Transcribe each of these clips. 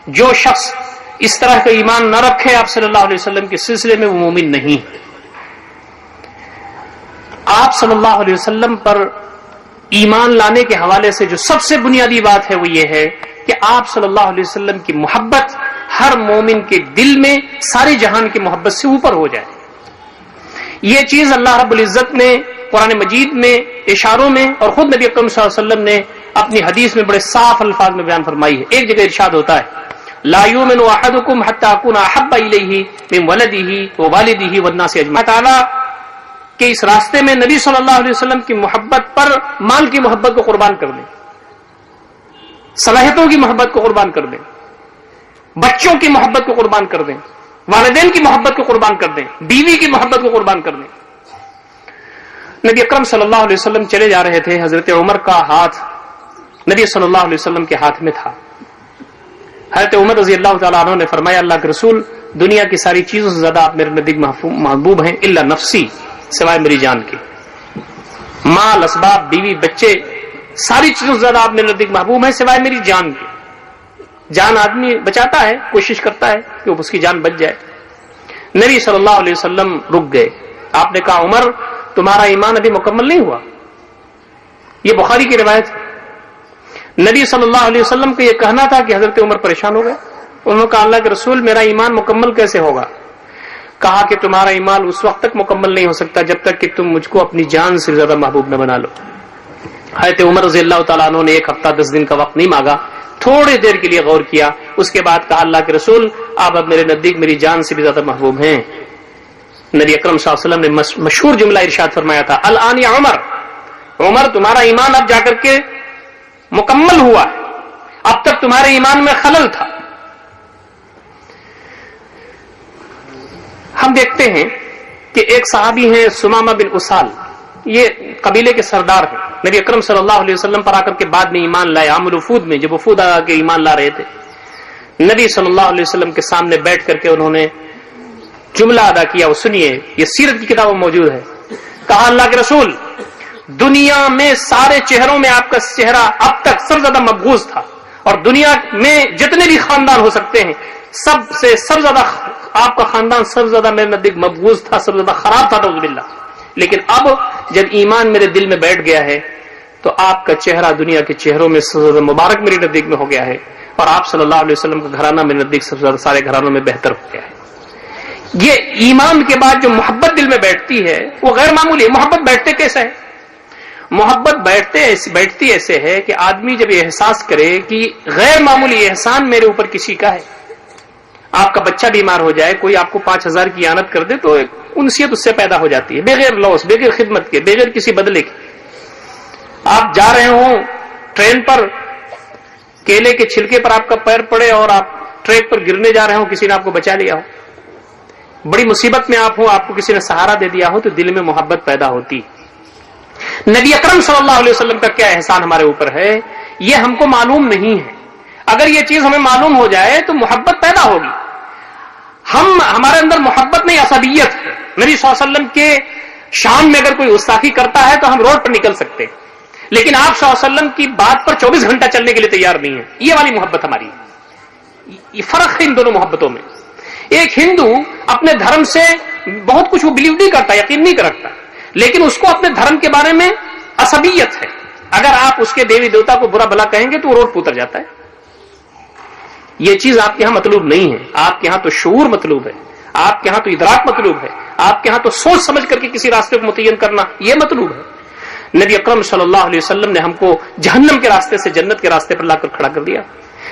جو شخص اس طرح کا ایمان نہ رکھے آپ صلی اللہ علیہ وسلم کے سلسلے میں، وہ مومن نہیں۔ آپ صلی اللہ علیہ وسلم پر ایمان لانے کے حوالے سے جو سب سے بنیادی بات ہے وہ یہ ہے کہ آپ صلی اللہ علیہ وسلم کی محبت ہر مومن کے دل میں سارے جہان کی محبت سے اوپر ہو جائے۔ یہ چیز اللہ رب العزت نے قرآن مجید میں اشاروں میں اور خود نبی اکرم صلی اللہ علیہ وسلم نے اپنی حدیث میں بڑے صاف الفاظ میں بیان فرمائی ہے۔ ایک جگہ ارشاد ہوتا ہے لا یؤمن احدکم حتی اکون احب الیہ من ولدہ ووالدہ والناس اجمعین۔ تعالیٰ کہ اس راستے میں نبی صلی اللہ علیہ وسلم کی محبت پر مال کی محبت کو قربان کر دیں، صلاحیتوں کی محبت کو قربان کر دیں، بچوں کی محبت کو قربان کر دیں، والدین کی محبت کو قربان کر دیں، بیوی کی محبت کو قربان کر دیں۔ نبی اکرم صلی اللہ علیہ وسلم چلے جا رہے تھے، حضرت عمر کا ہاتھ نبی صلی اللہ علیہ وسلم کے ہاتھ میں تھا۔ حضرت عمر رضی اللہ تعالیٰ عنہ نے فرمایا اللہ کے رسول، دنیا کی ساری چیزوں سے زیادہ آپ میرے نزدیک محبوب ہیں الا نفسی، سوائے میری جان کے۔ مال، اسباب، بیوی، بچے، ساری چیزوں سے زیادہ آپ میرے نزدیک محبوب ہیں سوائے میری جان کے۔ جان آدمی بچاتا ہے، کوشش کرتا ہے کہ اس کی جان بچ جائے۔ نبی صلی اللہ علیہ وسلم رک گئے۔ آپ نے کہا عمر تمہارا ایمان ابھی مکمل نہیں ہوا۔ یہ بخاری کی روایت ہے۔ نبی صلی اللہ علیہ وسلم کو یہ کہنا تھا کہ حضرت عمر پریشان ہو گئے۔ انہوں نے کہا اللہ کے رسول میرا ایمان مکمل کیسے ہوگا؟ کہا کہ تمہارا ایمان اس وقت تک مکمل نہیں ہو سکتا جب تک کہ تم مجھ کو اپنی جان سے زیادہ محبوب نہ بنا لو۔ حضرت عمر رضی اللہ تعالیٰ عنہ نے 1 ہفتہ 10 دن کا وقت نہیں مانگا، تھوڑی دیر کے لیے غور کیا، اس کے بعد کہا اللہ کے رسول آپ اب میرے نزدیک میری جان سے بھی زیادہ محبوب ہیں۔ نبی اکرم صلی اللہ علیہ وسلم نے مشہور جملہ ارشاد فرمایا تھا الآن یا عمر، عمر تمہارا ایمان اب جا کر کے مکمل ہوا ہے، اب تک تمہارے ایمان میں خلل تھا۔ ہم دیکھتے ہیں کہ ایک صحابی ہیں سمامہ بن اسال، یہ قبیلے کے سردار ہیں، نبی اکرم صلی اللہ علیہ وسلم پر آ کر کے بعد میں ایمان لائے۔ عام الوفود میں جب وفود آ کے ایمان لا رہے تھے، نبی صلی اللہ علیہ وسلم کے سامنے بیٹھ کر کے انہوں نے جملہ ادا کیا، وہ سنیے، یہ سیرت کی کتابوں میں موجود ہے۔ کہا اللہ کے رسول دنیا میں سارے چہروں میں آپ کا چہرہ اب تک سب سے زیادہ مقبوض تھا، اور دنیا میں جتنے بھی خاندان ہو سکتے ہیں سب زیادہ آپ کا خاندان سب سے زیادہ میرے نزدیک مقبوض تھا، سب سے زیادہ خراب تھا نعوذ باللہ۔ لیکن اب جب ایمان میرے دل میں بیٹھ گیا ہے تو آپ کا چہرہ دنیا کے چہروں میں سب سے زیادہ مبارک میرے نزدیک میں ہو گیا ہے، اور آپ صلی اللہ علیہ وسلم کا گھرانہ میرے نزدیک سب سے زیادہ سارے گھرانوں میں بہتر ہو گیا ہے۔ یہ ایمان کے بعد جو محبت دل میں بیٹھتی ہے وہ غیر معمولی ہے۔ محبت بیٹھتے کیسے ہے؟ محبت بیٹھتی ایسے ہے کہ آدمی جب یہ احساس کرے کہ غیر معمولی احسان میرے اوپر کسی کا ہے۔ آپ کا بچہ بیمار ہو جائے، کوئی آپ کو 5000 کی اعانت کر دے تو ایک انسیت اس سے پیدا ہو جاتی ہے، بغیر لوس، بغیر خدمت کے، بغیر کسی بدلے کے۔ آپ جا رہے ہوں ٹرین پر، کیلے کے چھلکے پر آپ کا پیر پڑے اور آپ ٹریک پر گرنے جا رہے ہوں، کسی نے آپ کو بچا لیا ہو، بڑی مصیبت میں آپ ہوں، آپ کو کسی نے سہارا دے دیا ہو، تو دل میں محبت پیدا ہوتی۔ نبی اکرم صلی اللہ علیہ وسلم کا کیا احسان ہمارے اوپر ہے یہ ہم کو معلوم نہیں ہے۔ اگر یہ چیز ہمیں معلوم ہو جائے تو محبت پیدا ہوگی۔ ہمارے اندر محبت نہیں، عصبیت ہے۔ نبی صلی اللہ علیہ وسلم کے شان میں اگر کوئی گستاخی کرتا ہے تو ہم روڈ پر نکل سکتے ہیں، لیکن آپ صلی اللہ علیہ وسلم کی بات پر 24 گھنٹہ چلنے کے لیے تیار نہیں ہے۔ یہ والی محبت ہماری ہے۔ یہ فرق ہے ان دونوں محبتوں میں۔ ایک ہندو اپنے دھرم سے بہت کچھ وہ بلیو نہیں کرتا، یقین نہیں کرتا، لیکن اس کو اپنے دھرم کے بارے میں عصبیت ہے۔ اگر آپ اس کے دیوی دیوتا کو برا بھلا کہیں گے تو وہ روڈ پہ اتر جاتا ہے۔ یہ چیز آپ کے ہاں مطلوب نہیں ہے۔ آپ کے ہاں تو شعور مطلوب ہے، آپ کے ہاں تو ادراک مطلوب ہے، آپ کے ہاں تو سوچ سمجھ کر کے کسی راستے کو متعین کرنا یہ مطلوب ہے۔ نبی اکرم صلی اللہ علیہ وسلم نے ہم کو جہنم کے راستے سے جنت کے راستے پر لا کر کھڑا کر دیا۔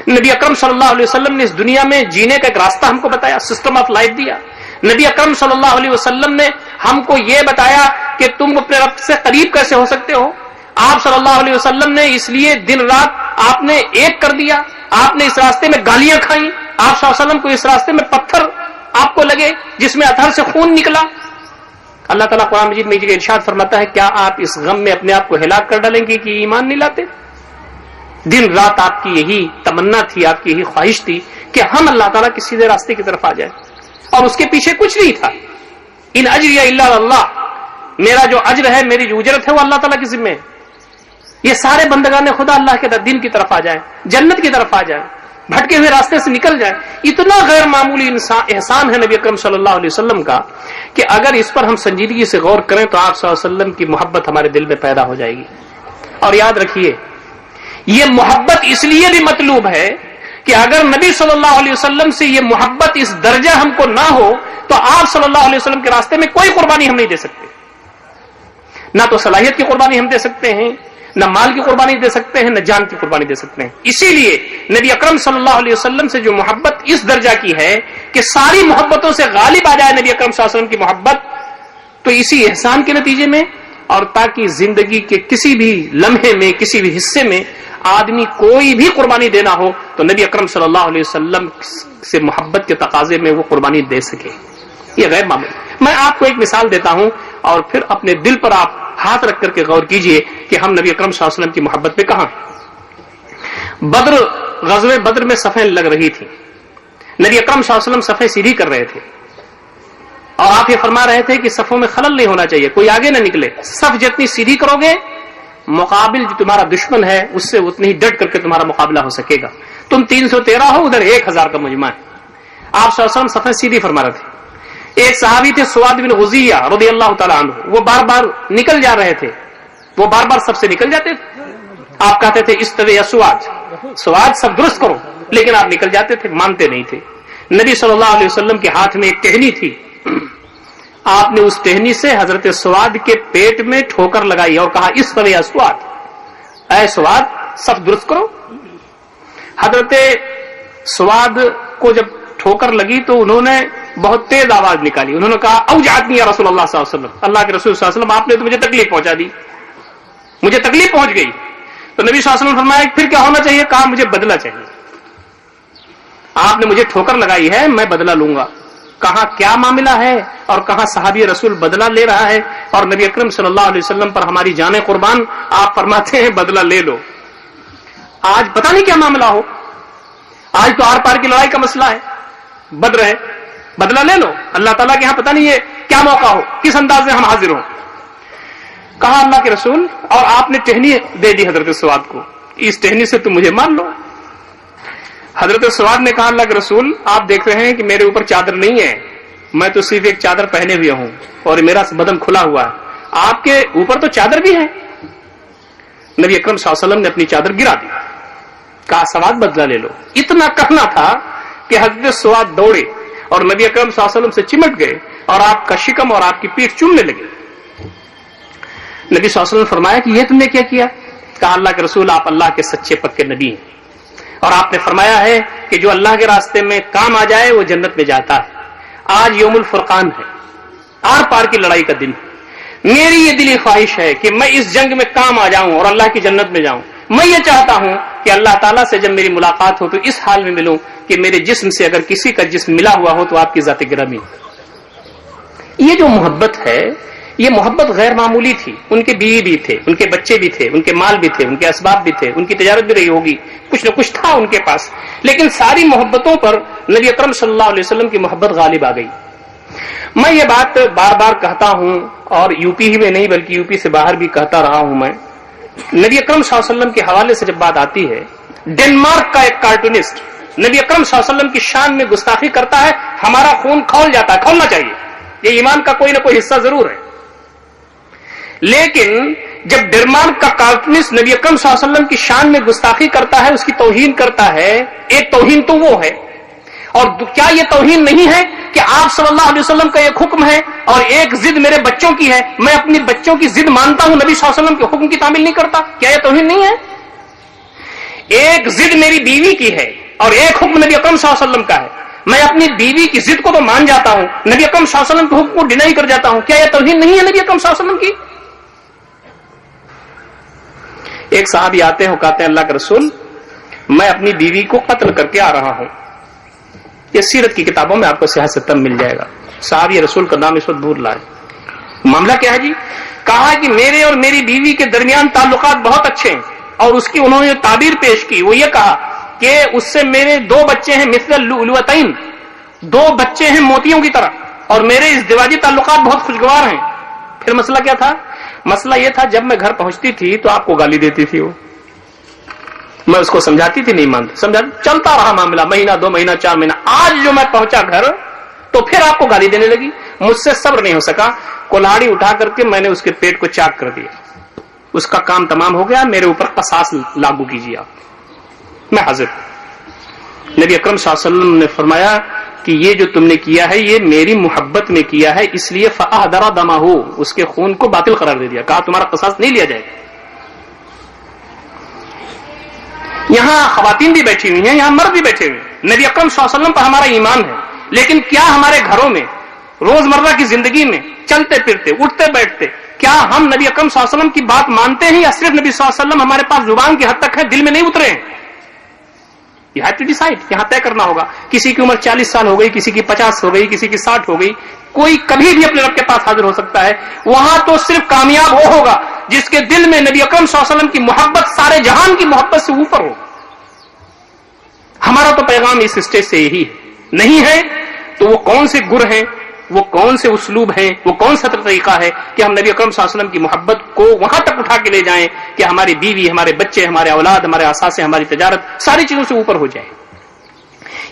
نبی اکرم صلی اللہ علیہ وسلم نے اس دنیا میں جینے کا ایک راستہ ہم کو بتایا، سسٹم آف لائف دیا۔ نبی اکرم صلی اللہ علیہ وسلم نے ہم کو یہ بتایا کہ تم اپنے رب سے قریب کیسے ہو سکتے ہو۔ آپ صلی اللہ علیہ وسلم نے اس لیے دن رات آپ نے ایک کر دیا، آپ نے اس راستے میں گالیاں کھائیں، آپ صلی اللہ علیہ وسلم کو اس راستے میں پتھر آپ کو لگے جس میں اطہر سے خون نکلا۔ اللہ تعالیٰ قرآن مجید میں یہ ارشاد فرماتا ہے کیا آپ اس غم میں اپنے آپ کو ہلاک کر ڈالیں گے کہ ایمان نہیں لاتے؟ دن رات آپ کی یہی تمنا تھی، آپ کی یہی خواہش تھی کہ ہم اللہ تعالیٰ کے سیدھے راستے کی طرف آ جائیں، اور اس کے پیچھے کچھ نہیں تھا۔ ان اجری الا اللہ، میرا جو اجر ہے، میری جو اجرت ہے وہ اللہ تعالیٰ کے ذمہ ہے۔ یہ سارے بندگان خدا اللہ کے دین کی طرف آ جائیں، جنت کی طرف آ جائیں، بھٹکے ہوئے راستے سے نکل جائے. اتنا غیر معمولی احسان ہے نبی اکرم صلی اللہ علیہ وسلم کا کہ اگر اس پر ہم سنجیدگی سے غور کریں تو آپ صلی اللہ علیہ وسلم کی محبت ہمارے دل میں پیدا ہو جائے گی. اور یاد رکھیے یہ محبت اس لیے بھی مطلوب ہے کہ اگر نبی صلی اللہ علیہ وسلم سے یہ محبت اس درجہ ہم کو نہ ہو تو آپ صلی اللہ علیہ وسلم کے راستے میں کوئی قربانی ہم نہیں دے سکتے. نہ تو صلاحیت کی قربانی ہم دے سکتے ہیں, نہ مال کی قربانی دے سکتے ہیں, نہ جان کی قربانی دے سکتے ہیں. اسی لیے نبی اکرم صلی اللہ علیہ وسلم سے جو محبت اس درجہ کی ہے کہ ساری محبتوں سے غالب آ جائے نبی اکرم صلی اللہ علیہ وسلم کی محبت, تو اسی احسان کے نتیجے میں اور تاکہ زندگی کے کسی بھی لمحے میں کسی بھی حصے میں آدمی کوئی بھی قربانی دینا ہو تو نبی اکرم صلی اللہ علیہ وسلم سے محبت کے تقاضے میں وہ قربانی دے سکے. یہ غیر معمولی. میں آپ کو ایک مثال دیتا ہوں اور پھر اپنے دل پر آپ ہاتھ رکھ کر کے غور کیجئے کہ ہم نبی اکرم صلی اللہ علیہ وسلم کی محبت پہ کہاں. غزوہ بدر میں صفیں لگ رہی تھی. نبی اکرم صلی اللہ علیہ وسلم صفیں سیدھی کر رہے تھے اور آپ یہ فرما رہے تھے کہ صفوں میں خلل نہیں ہونا چاہیے, کوئی آگے نہ نکلے. صف جتنی سیدھی کرو گے مقابل جو تمہارا دشمن ہے اس سے اتنی ہی ڈٹ کر کے تمہارا مقابلہ ہو سکے گا. تم 313 ہو, ادھر 1000 کا مجمع ہے. آپ صلی اللہ علیہ وسلم صفیں سیدھی فرما رہے تھے. ایک صحابی تھے سواد بن غزیہ رضی اللہ تعالیٰ عنہ, وہ بار بار نکل جا رہے تھے, وہ بار بار سب سے نکل جاتے تھے. آپ کہتے تھے استوی یا سواد سب درست کرو, لیکن آپ نکل جاتے تھے, مانتے نہیں تھے. نبی صلی اللہ علیہ وسلم کے ہاتھ میں ایک ٹہنی تھی, آپ نے اس ٹہنی سے حضرت سواد کے پیٹ میں ٹھوکر لگائی اور کہا استوی یا سواد, اے سواد سب درست کرو. حضرت سواد کو جب ٹھوکر لگی تو انہوں نے بہت تیز آواز نکالی, انہوں نے کہا اوجعتنی یا رسول اللہ صلی اللہ علیہ وسلم, اللہ کے رسول صلی اللہ علیہ وسلم آپ نے تو مجھے تکلیف پہنچا دی, مجھے تکلیف پہنچ گئی. تو نبی صلی اللہ علیہ وسلم نے فرمایا پھر کیا ہونا چاہیے, کہا مجھے بدلہ چاہیے. آپ نے مجھے ٹھوکر لگائی ہے, میں بدلہ لوں گا. کہاں کیا معاملہ ہے اور کہاں صحابی رسول بدلہ لے رہا ہے, اور نبی اکرم صلی اللہ علیہ وسلم پر ہماری جانیں قربان, آپ فرماتے ہیں بدلہ لے لو. آج پتہ نہیں کیا معاملہ ہو, آج تو آر پار کی لڑائی کا مسئلہ ہے, بدر ہے, بدلہ لے لو. اللہ تعالیٰ کے یہاں پتہ نہیں یہ کیا موقع ہو, کس انداز میں ہم حاضر ہوں. کہا اللہ کے رسول, اور آپ نے ٹہنی دے دی حضرت سواد کو, اس ٹہنی سے تم مجھے مان لو. حضرت سواد نے کہا اللہ کے رسول آپ دیکھ رہے ہیں کہ میرے اوپر چادر نہیں ہے, میں تو صرف ایک چادر پہنے ہوئے ہوں اور میرا بدن کھلا ہوا ہے, آپ کے اوپر تو چادر بھی ہے. نبی اکرم صلی اللہ علیہ وسلم نے اپنی چادر گرا دی, کہا سواد بدلہ لے لو. اتنا کہنا تھا کہ حضرت سواد دوڑے اور نبی اکرم صلی اللہ علیہ وسلم سے چمٹ گئے اور آپ کا شکم اور آپ کی پیٹھ چومنے لگے. نبی صلی اللہ علیہ وسلم نے فرمایا کہ یہ تم نے کیا کیا؟ کہا اللہ کے رسول آپ اللہ کے سچے پکے نبی ہیں, اور آپ نے فرمایا ہے کہ جو اللہ کے راستے میں کام آ جائے وہ جنت میں جاتا ہے. آج یوم الفرقان ہے, آر پار کی لڑائی کا دن. میری یہ دلی خواہش ہے کہ میں اس جنگ میں کام آ جاؤں اور اللہ کی جنت میں جاؤں. میں یہ چاہتا ہوں کہ اللہ تعالیٰ سے جب میری ملاقات ہو تو اس حال میں ملوں کہ میرے جسم سے اگر کسی کا جسم ملا ہوا ہو تو آپ کی ذات گرامی. یہ جو محبت ہے یہ محبت غیر معمولی تھی. ان کے بیوی بھی تھے, ان کے بچے بھی تھے, ان کے مال بھی تھے, ان کے اسباب بھی تھے, ان کی تجارت بھی رہی ہوگی, کچھ نہ کچھ تھا ان کے پاس, لیکن ساری محبتوں پر نبی اکرم صلی اللہ علیہ وسلم کی محبت غالب آ گئی. میں یہ بات بار بار کہتا ہوں اور یو پی ہی میں نہیں بلکہ یو پی سے باہر بھی کہتا رہا ہوں. میں نبی اکرم صلی اللہ علیہ وسلم کے حوالے سے جب بات آتی ہے, ڈنمارک کا ایک کارٹونسٹ نبی اکرم صلی اللہ علیہ وسلم کی شان میں گستاخی کرتا ہے, ہمارا خون کھول جاتا ہے. کھولنا چاہیے, یہ ایمان کا کوئی نہ کوئی حصہ ضرور ہے. لیکن جب ڈنمارک کا کارٹونسٹ نبی اکرم صلی اللہ علیہ وسلم کی شان میں گستاخی کرتا ہے, اس کی توہین کرتا ہے, ایک توہین تو وہ ہے, اور کیا یہ توہین نہیں ہے کہ آپ صلی اللہ علیہ وسلم کا ایک حکم ہے اور ایک ضد میرے بچوں کی ہے, میں اپنی بچوں کی ضد مانتا ہوں, نبی صلی اللہ علیہ وسلم کے حکم کی تعمیل نہیں کرتا, کیا یہ توہین نہیں ہے؟ ایک ضد میری بیوی کی ہے اور ایک حکم نبی اکرم صلی اللہ علیہ وسلم کا ہے, میں اپنی بیوی کی ضد کو تو مان جاتا ہوں, نبی اکرم صلی اللہ علیہ وسلم کے حکم کو ڈینائی کر جاتا ہوں, کیا یہ توہین نہیں ہے نبی اکرم صلی اللہ علیہ وسلم کی؟ ایک صحابی آتے ہیں, وہ کہتے ہیں اللہ کے رسول میں اپنی بیوی کو قتل کر کے آ رہا ہوں. یہ سیرت کی کتابوں میں آپ کو صحت سے تب مل جائے گا. صحابی رسول کا نام اس وقت بھول رہا ہے. معاملہ کیا ہے جی؟ کہا کہ میرے اور میری بیوی کے درمیان تعلقات بہت اچھے ہیں, اور اس کی انہوں نے تعبیر پیش کی, وہ یہ کہا کہ اس سے میرے 2 بچے ہیں مثل اللؤلؤتین, 2 بچے ہیں موتیوں کی طرح, اور میرے ازدواجی تعلقات بہت خوشگوار ہیں. پھر مسئلہ کیا تھا؟ مسئلہ یہ تھا جب میں گھر پہنچتی تھی تو آپ کو گالی دیتی تھی وہ. میں اس کو سمجھاتی تھی، نہیں مانتی، چلتا رہا معاملہ، مہینہ 2 مہینہ 4 مہینہ. آج جو میں پہنچا گھر تو پھر آپ کو گالی دینے لگی. مجھ سے صبر نہیں ہو سکا، کولہاڑی اٹھا کر کے میں نے اس کے پیٹ کو چاک کر دیا. اس کا کام تمام ہو گیا، میرے اوپر قصاص لاگو کیجیے آپ. میں حاضر. نبی اکرم صلی اللہ علیہ وسلم نے فرمایا کہ یہ جو تم نے کیا ہے یہ میری محبت میں کیا ہے، اس لیے فأحضر دمہ، اس کے خون کو باطل قرار دے دیا. کہا تمہارا قصاص نہیں لیا جائے گا. یہاں خواتین بھی بیٹھی ہوئی ہیں، یہاں مرد بھی بیٹھے ہوئے ہیں. نبی اکرم صلی اللہ علیہ وسلم پر ہمارا ایمان ہے، لیکن کیا ہمارے گھروں میں روزمرہ کی زندگی میں چلتے پھرتے اٹھتے بیٹھتے کیا ہم نبی اکرم صلی اللہ علیہ وسلم کی بات مانتے ہیں، یا صرف نبی صلی اللہ علیہ وسلم ہمارے پاس زبان کی حد تک ہے، دل میں نہیں اترے ہیں؟ You have to decide. یہاں طے کرنا ہوگا. کسی کی عمر 40 سال ہو گئی، کسی کی 50 ہو گئی، کسی کی 60 ہو گئی. کوئی کبھی بھی اپنے رب کے پاس حاضر ہو سکتا ہے. وہاں تو صرف کامیاب وہ ہوگا جس کے دل میں نبی اکرم صلی اللہ علیہ وسلم کی محبت سارے جہان کی محبت سے اوپر ہو. ہمارا تو پیغام اس اسٹیج سے یہی ہے. نہیں ہے تو وہ کون سے گر ہیں، وہ کون سے اسلوب ہیں، وہ کون سا طریقہ ہے کہ ہم نبی اکرم صلی اللہ علیہ وسلم کی محبت کو وہاں تک اٹھا کے لے جائیں کہ ہماری بیوی، ہمارے بچے، ہمارے اولاد، ہمارے اثاثے، ہماری تجارت ساری چیزوں سے اوپر ہو جائے.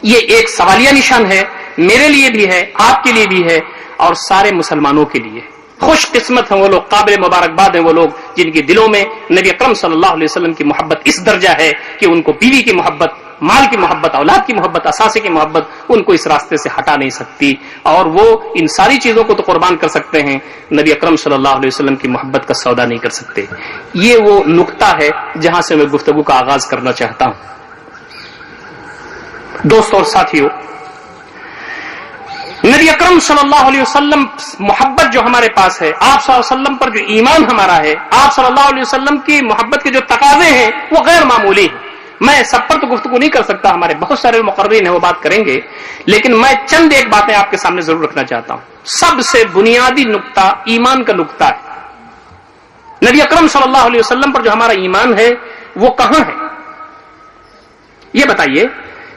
یہ ایک سوالیہ نشان ہے، میرے لیے بھی ہے، آپ کے لیے بھی ہے، اور سارے مسلمانوں کے لیے. خوش قسمت ہیں وہ لوگ، قابل مبارکباد ہیں وہ لوگ جن کے دلوں میں نبی اکرم صلی اللہ علیہ وسلم کی محبت اس درجہ ہے کہ ان کو بیوی کی محبت، مال کی محبت، اولاد کی محبت، اثاثے کی محبت ان کو اس راستے سے ہٹا نہیں سکتی، اور وہ ان ساری چیزوں کو تو قربان کر سکتے ہیں، نبی اکرم صلی اللہ علیہ وسلم کی محبت کا سودا نہیں کر سکتے. یہ وہ نقطہ ہے جہاں سے میں گفتگو کا آغاز کرنا چاہتا ہوں. دوستوں اور ساتھیوں، نبی اکرم صلی اللہ علیہ وسلم محبت جو ہمارے پاس ہے، آپ صلی اللہ علیہ وسلم پر جو ایمان ہمارا ہے، آپ صلی اللہ علیہ وسلم کی محبت کے جو تقاضے ہیں وہ غیر معمولی ہیں. میں سب پر تو گفتگو نہیں کر سکتا، ہمارے بہت سارے مقررین ہیں وہ بات کریں گے، لیکن میں چند ایک باتیں آپ کے سامنے ضرور رکھنا چاہتا ہوں. سب سے بنیادی نقطہ ایمان کا نقطہ ہے. نبی اکرم صلی اللہ علیہ وسلم پر جو ہمارا ایمان ہے وہ کہاں ہے؟ یہ بتائیے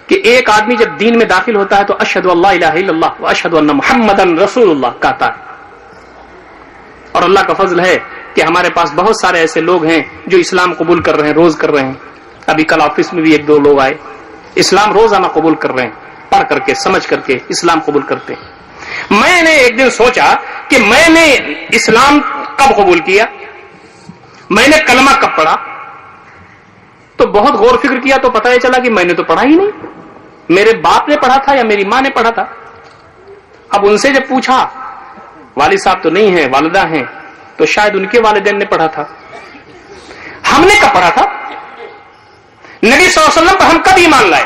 کہ ایک آدمی جب دین میں داخل ہوتا ہے تو اشہد ان لا الہ الا اللہ و اشہد ان محمدن رسول اللہ کہتا ہے. اور اللہ کا فضل ہے کہ ہمارے پاس بہت سارے ایسے لوگ ہیں جو اسلام قبول کر رہے ہیں، روز کر رہے ہیں. ابھی کل آفس میں بھی 1-2 لوگ آئے، اسلام روزانہ قبول کر رہے ہیں، پڑھ کر کے سمجھ کر کے اسلام قبول کرتے ہیں. میں نے ایک دن سوچا کہ میں نے اسلام کب قبول کیا، میں نے کلمہ کب پڑھا، تو بہت غور فکر کیا تو پتہ چلا کہ میں نے تو پڑھا ہی نہیں. میرے باپ نے پڑھا تھا یا میری ماں نے پڑھا تھا. اب ان سے جب پوچھا، والد صاحب تو نہیں ہیں، والدہ ہیں، تو شاید ان کے والدین نے پڑھا تھا. ہم نے کب پڑھا تھا؟ نبی صلی اللہ علیہ وسلم پر ہم کب ایمان لائے؟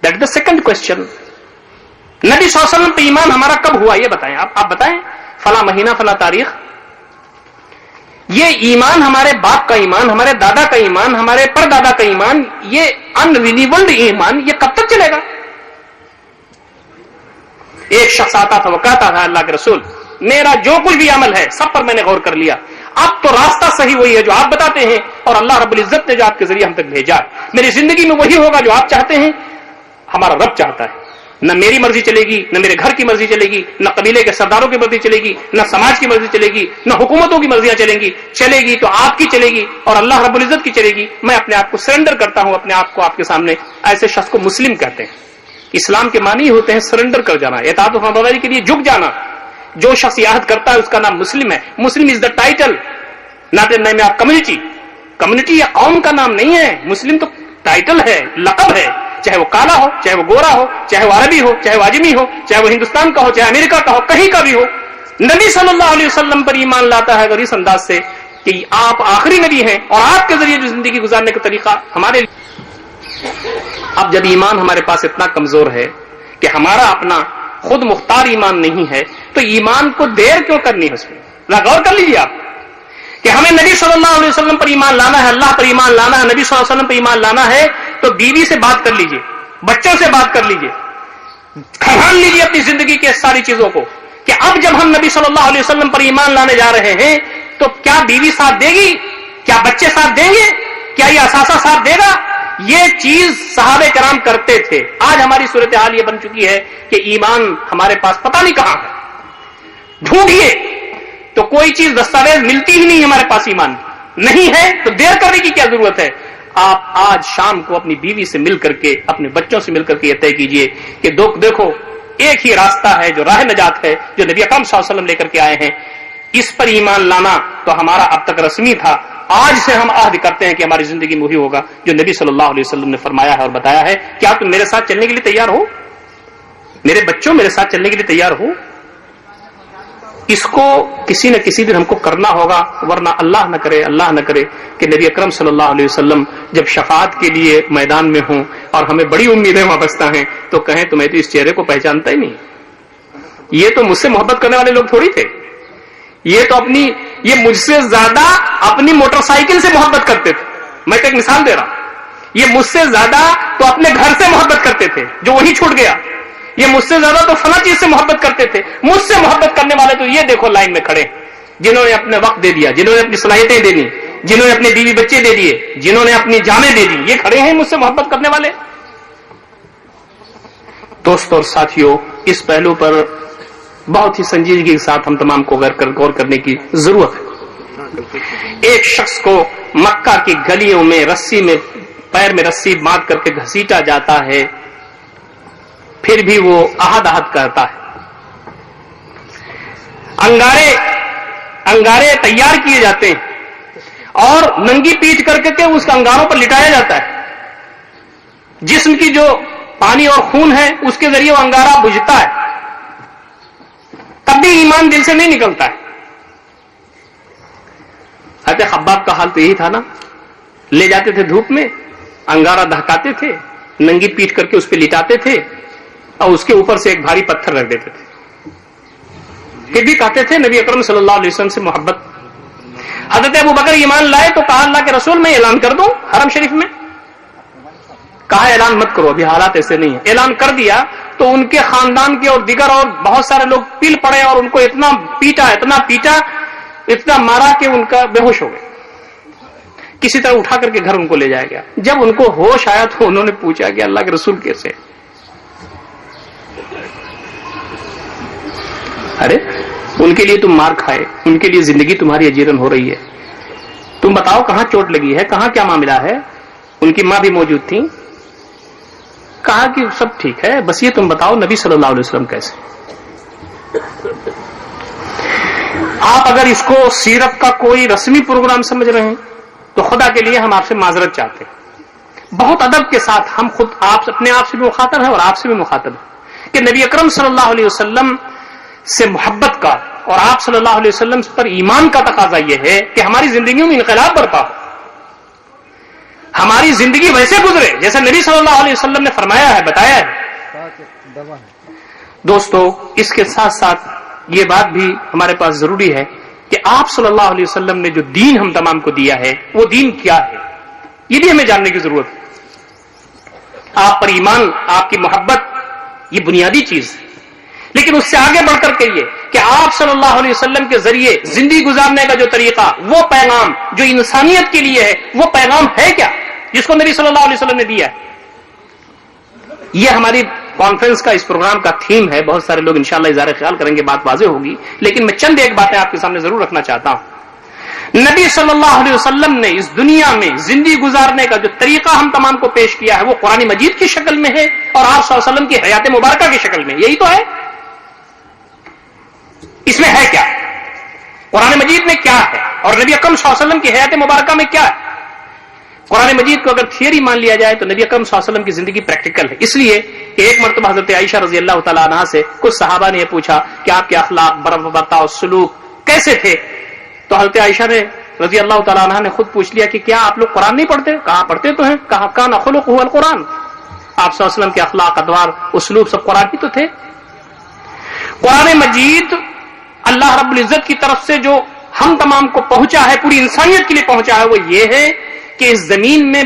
That is the second question. نبی صلی اللہ علیہ وسلم پہ ایمان ہمارا کب ہوا یہ بتائیں. آپ بتائیں فلاں مہینہ فلاں تاریخ. یہ ایمان ہمارے باپ کا ایمان، ہمارے دادا کا ایمان، ہمارے پردادا کا ایمان، یہ ان رینیولڈ ایمان یہ کب تک چلے گا؟ ایک شخص آتا تھا، وہ کہتا تھا اللہ کے رسول میرا جو کچھ بھی عمل ہے سب پر میں نے غور کر لیا، اب تو راستہ صحیح وہی ہے جو آپ بتاتے ہیں اور اللہ رب العزت نے جو آپ کے ذریعے ہم تک بھیجا ہے. میری زندگی میں وہی ہوگا جو آپ چاہتے ہیں، ہمارا رب چاہتا ہے. نہ میری مرضی چلے گی، نہ میرے گھر کی مرضی چلے گی، نہ قبیلے کے سرداروں کی مرضی چلے گی، نہ سماج کی مرضی چلے گی، نہ حکومتوں کی مرضیاں چلیں گی. چلے گی تو آپ کی چلے گی اور اللہ رب العزت کی چلے گی. میں اپنے آپ کو سرنڈر کرتا ہوں، اپنے آپ کو آپ کے سامنے. ایسے شخص کو مسلم کہتے ہیں. اسلام کے معنی ہوتے ہیں سرنڈر کر جانا، اطاعت و فرمانبرداری کے لیے جھک جانا. جو شخص عہد کرتا ہے اس کا نام مسلم ہے. Muslim is the title not a name of community. Community یا قوم کا نام نہیں ہے. مسلم تو ٹائٹل ہے، لقب ہے. چاہے وہ کالا ہو، چاہے وہ گورا ہو، چاہے وہ عربی ہو، چاہے وہ اجمی ہو، چاہے وہ ہندوستان کا ہو، چاہے امریکہ کا ہو، کہیں کا بھی ہو. نبی صلی اللہ علیہ وسلم پر ایمان لاتا ہے اور اس انداز سے کہ آپ آخری نبی ہیں اور آپ کے ذریعے جو زندگی گزارنے کا طریقہ ہمارے لیے. اب جب ایمان ہمارے پاس اتنا کمزور ہے کہ ہمارا اپنا خود مختار ایمان نہیں ہے تو ایمان کو دیر کیوں کرنی ہے؟ اس میں غور کر لیجیے آپ کہ ہمیں نبی صلی اللہ علیہ وسلم پر ایمان لانا ہے، اللہ پر ایمان لانا ہے، نبی صلی اللہ علیہ وسلم پر ایمان لانا ہے تو بیوی سے بات کر لیجیے، بچوں سے بات کر لیجیے، کھان لیجیے اپنی زندگی کی ساری چیزوں کو کہ اب جب ہم نبی صلی اللہ علیہ وسلم پر ایمان لانے جا رہے ہیں تو کیا بیوی ساتھ دے گی؟ کیا بچے ساتھ دیں گے؟ کیا یہ اثاثہ ساتھ دے گا؟ یہ چیز صحابہ کرام کرتے تھے. آج ہماری صورتحال یہ بن چکی ہے کہ ایمان ہمارے پاس پتہ نہیں کہاں ہے. ڈھونڈیے تو کوئی چیز دستاویز ملتی ہی نہیں ہمارے پاس ایمان. نہیں ہے تو دیر کرنے کی کیا ضرورت ہے؟ آپ آج شام کو اپنی بیوی سے مل کر کے، اپنے بچوں سے مل کر کے یہ طے کیجئے کہ دیکھو ایک ہی راستہ ہے جو راہ نجات ہے، جو نبی اکرم صلی اللہ علیہ وسلم لے کر کے آئے ہیں، اس پر ایمان لانا تو ہمارا اب تک رسمی تھا، آج سے ہم عہد کرتے ہیں کہ ہماری زندگی میں وہی ہوگا جو نبی صلی اللہ علیہ وسلم نے فرمایا ہے اور بتایا ہے. کیا تم میرے ساتھ چلنے کے لیے تیار ہو؟ میرے بچوں میرے ساتھ چلنے کے لیے تیار ہو؟ اس کو کسی نہ کسی دن ہم کو کرنا ہوگا، ورنہ اللہ نہ کرے کہ نبی اکرم صلی اللہ علیہ وسلم جب شفاعت کے لیے میدان میں ہوں اور ہمیں بڑی امیدیں وابستہ ہیں تو کہیں تمہیں تو اس چہرے کو پہچانتا ہی نہیں. یہ تو مجھ سے محبت کرنے والے لوگ تھوڑی تھے، یہ مجھ سے زیادہ اپنی موٹر سائیکل سے محبت کرتے تھے. میں تو ایک مثال دے رہا ہوں، یہ مجھ سے زیادہ تو اپنے گھر سے محبت کرتے تھے جو وہی چھوٹ گیا، یہ مجھ سے زیادہ تو فلاں چیز سے محبت کرتے تھے. مجھ سے محبت کرنے والے تو یہ دیکھو لائن میں کھڑے، جنہوں نے اپنے وقت دے دیا، جنہوں نے اپنی صلاحیتیں دے دی، جنہوں نے اپنے بیوی بچے دے دیے، جنہوں نے اپنی جانیں دے دی، یہ کھڑے ہیں مجھ سے محبت کرنے والے. دوستوں اور ساتھیوں، اس پہلو پر بہت ہی سنجیدگی کے ساتھ ہم تمام کو غور کرنے کی ضرورت ہے. ایک شخص کو مکہ کی گلیوں میں پیر میں رسی باندھ کر کے گھسیٹا جاتا ہے، پھر بھی وہ احد کرتا ہے. انگارے تیار کیے جاتے ہیں اور ننگی پیٹ کر کے اس انگاروں پر لٹایا جاتا ہے. جسم کی جو پانی اور خون ہے اس کے ذریعے وہ انگارہ بجھتا ہے، تب بھی ایمان دل سے نہیں نکلتا ہے. حضرت خباب کا حال تو یہی تھا نا، لے جاتے تھے دھوپ میں، انگارہ دہکاتے تھے، ننگی پیٹ کر کے اس پہ لٹاتے تھے اور اس کے اوپر سے ایک بھاری پتھر رکھ دیتے تھے. پھر بھی کہتے تھے نبی اکرم صلی اللہ علیہ وسلم سے محبت. حضرت ابو بکر ایمان لائے تو کہا اللہ کے رسول میں اعلان کر دوں حرم شریف میں؟ کہا اعلان مت کرو، ابھی حالات ایسے نہیں ہیں. اعلان کر دیا تو ان کے خاندان کے اور دیگر اور بہت سارے لوگ پل پڑے اور ان کو اتنا پیٹا اتنا مارا کہ ان کا بے ہوش ہو گئے. کسی طرح اٹھا کر کے گھر ان کو لے جایا گیا. جب ان کو ہوش آیا تو انہوں نے پوچھا کہ اللہ کے رسول کیسے؟ ارے ان کے لیے تم مار کھائے، ان کے لیے زندگی تمہاری اجیرن ہو رہی ہے، تم بتاؤ کہاں چوٹ لگی ہے، کہاں کیا معاملہ ہے؟ ان کی ماں بھی موجود تھی. کہا کہ سب ٹھیک ہے، بس یہ تم بتاؤ نبی صلی اللہ علیہ وسلم کیسے؟ آپ اگر اس کو سیرت کا کوئی رسمی پروگرام سمجھ رہے ہیں تو خدا کے لیے ہم آپ سے معذرت چاہتے ہیں. بہت ادب کے ساتھ ہم خود اپنے آپ سے بھی مخاطب ہیں اور آپ سے بھی مخاطب ہیں کہ نبی اکرم صلی اللہ علیہ وسلم سے محبت کا اور آپ صلی اللہ علیہ وسلم پر ایمان کا تقاضا یہ ہے کہ ہماری زندگیوں میں انقلاب برپا ہو، ہماری زندگی ویسے گزرے جیسے نبی صلی اللہ علیہ وسلم نے فرمایا ہے، بتایا ہے. دوستو، اس کے ساتھ ساتھ یہ بات بھی ہمارے پاس ضروری ہے کہ آپ صلی اللہ علیہ وسلم نے جو دین ہم تمام کو دیا ہے وہ دین کیا ہے، یہ بھی ہمیں جاننے کی ضرورت ہے. آپ پر ایمان، آپ کی محبت یہ بنیادی چیز ہے، لیکن اس سے آگے بڑھ کر کے یہ کہ آپ صلی اللہ علیہ وسلم کے ذریعے زندگی گزارنے کا جو طریقہ، وہ پیغام جو انسانیت کے لیے ہے، وہ پیغام ہے کیا جس کو نبی صلی اللہ علیہ وسلم نے دیا ہے. یہ ہماری کانفرنس کا، اس پروگرام کا تھیم ہے. بہت سارے لوگ انشاءاللہ اظہار خیال کریں گے، بات واضح ہوگی، لیکن میں چند ایک باتیں آپ کے سامنے ضرور رکھنا چاہتا ہوں. نبی صلی اللہ علیہ وسلم نے اس دنیا میں زندگی گزارنے کا جو طریقہ ہم تمام کو پیش کیا ہے وہ قرآن مجید کی شکل میں ہے اور آپ صلی اللہ علیہ وسلم کی حیات مبارکہ کی شکل میں. یہی تو ہے. اس میں ہے کیا؟ قرآن مجید میں کیا ہے اور نبی اکرم صلی اللہ علیہ وسلم کی حیات مبارکہ میں کیا ہے؟ قرآن مجید کو اگر تھیوری مان لیا جائے تو نبی اکرم صلی اللہ علیہ وسلم کی زندگی پریکٹیکل ہے. اس لیے کہ ایک مرتبہ حضرت عائشہ رضی اللہ تعالیٰ عنہا سے کچھ صحابہ نے یہ پوچھا کہ آپ کے اخلاق، برتاؤ، سلوک کیسے تھے؟ تو حضرت عائشہ نے رضی اللہ تعالیٰ عنہا نے خود پوچھ لیا کہ کیا آپ لوگ قرآن نہیں پڑھتے؟ کہا پڑھتے تو ہیں. کہا کان خلقہ القرآن. آپ صلی اللہ علیہ وسلم کے اخلاق، ادوار، اسلوب سب قرآن ہی تو تھے. قرآن مجید اللہ رب العزت کی طرف سے جو ہم تمام کو پہنچا ہے، پوری انسانیت کے لیے پہنچا ہے، وہ یہ ہے کہ اس زمین میں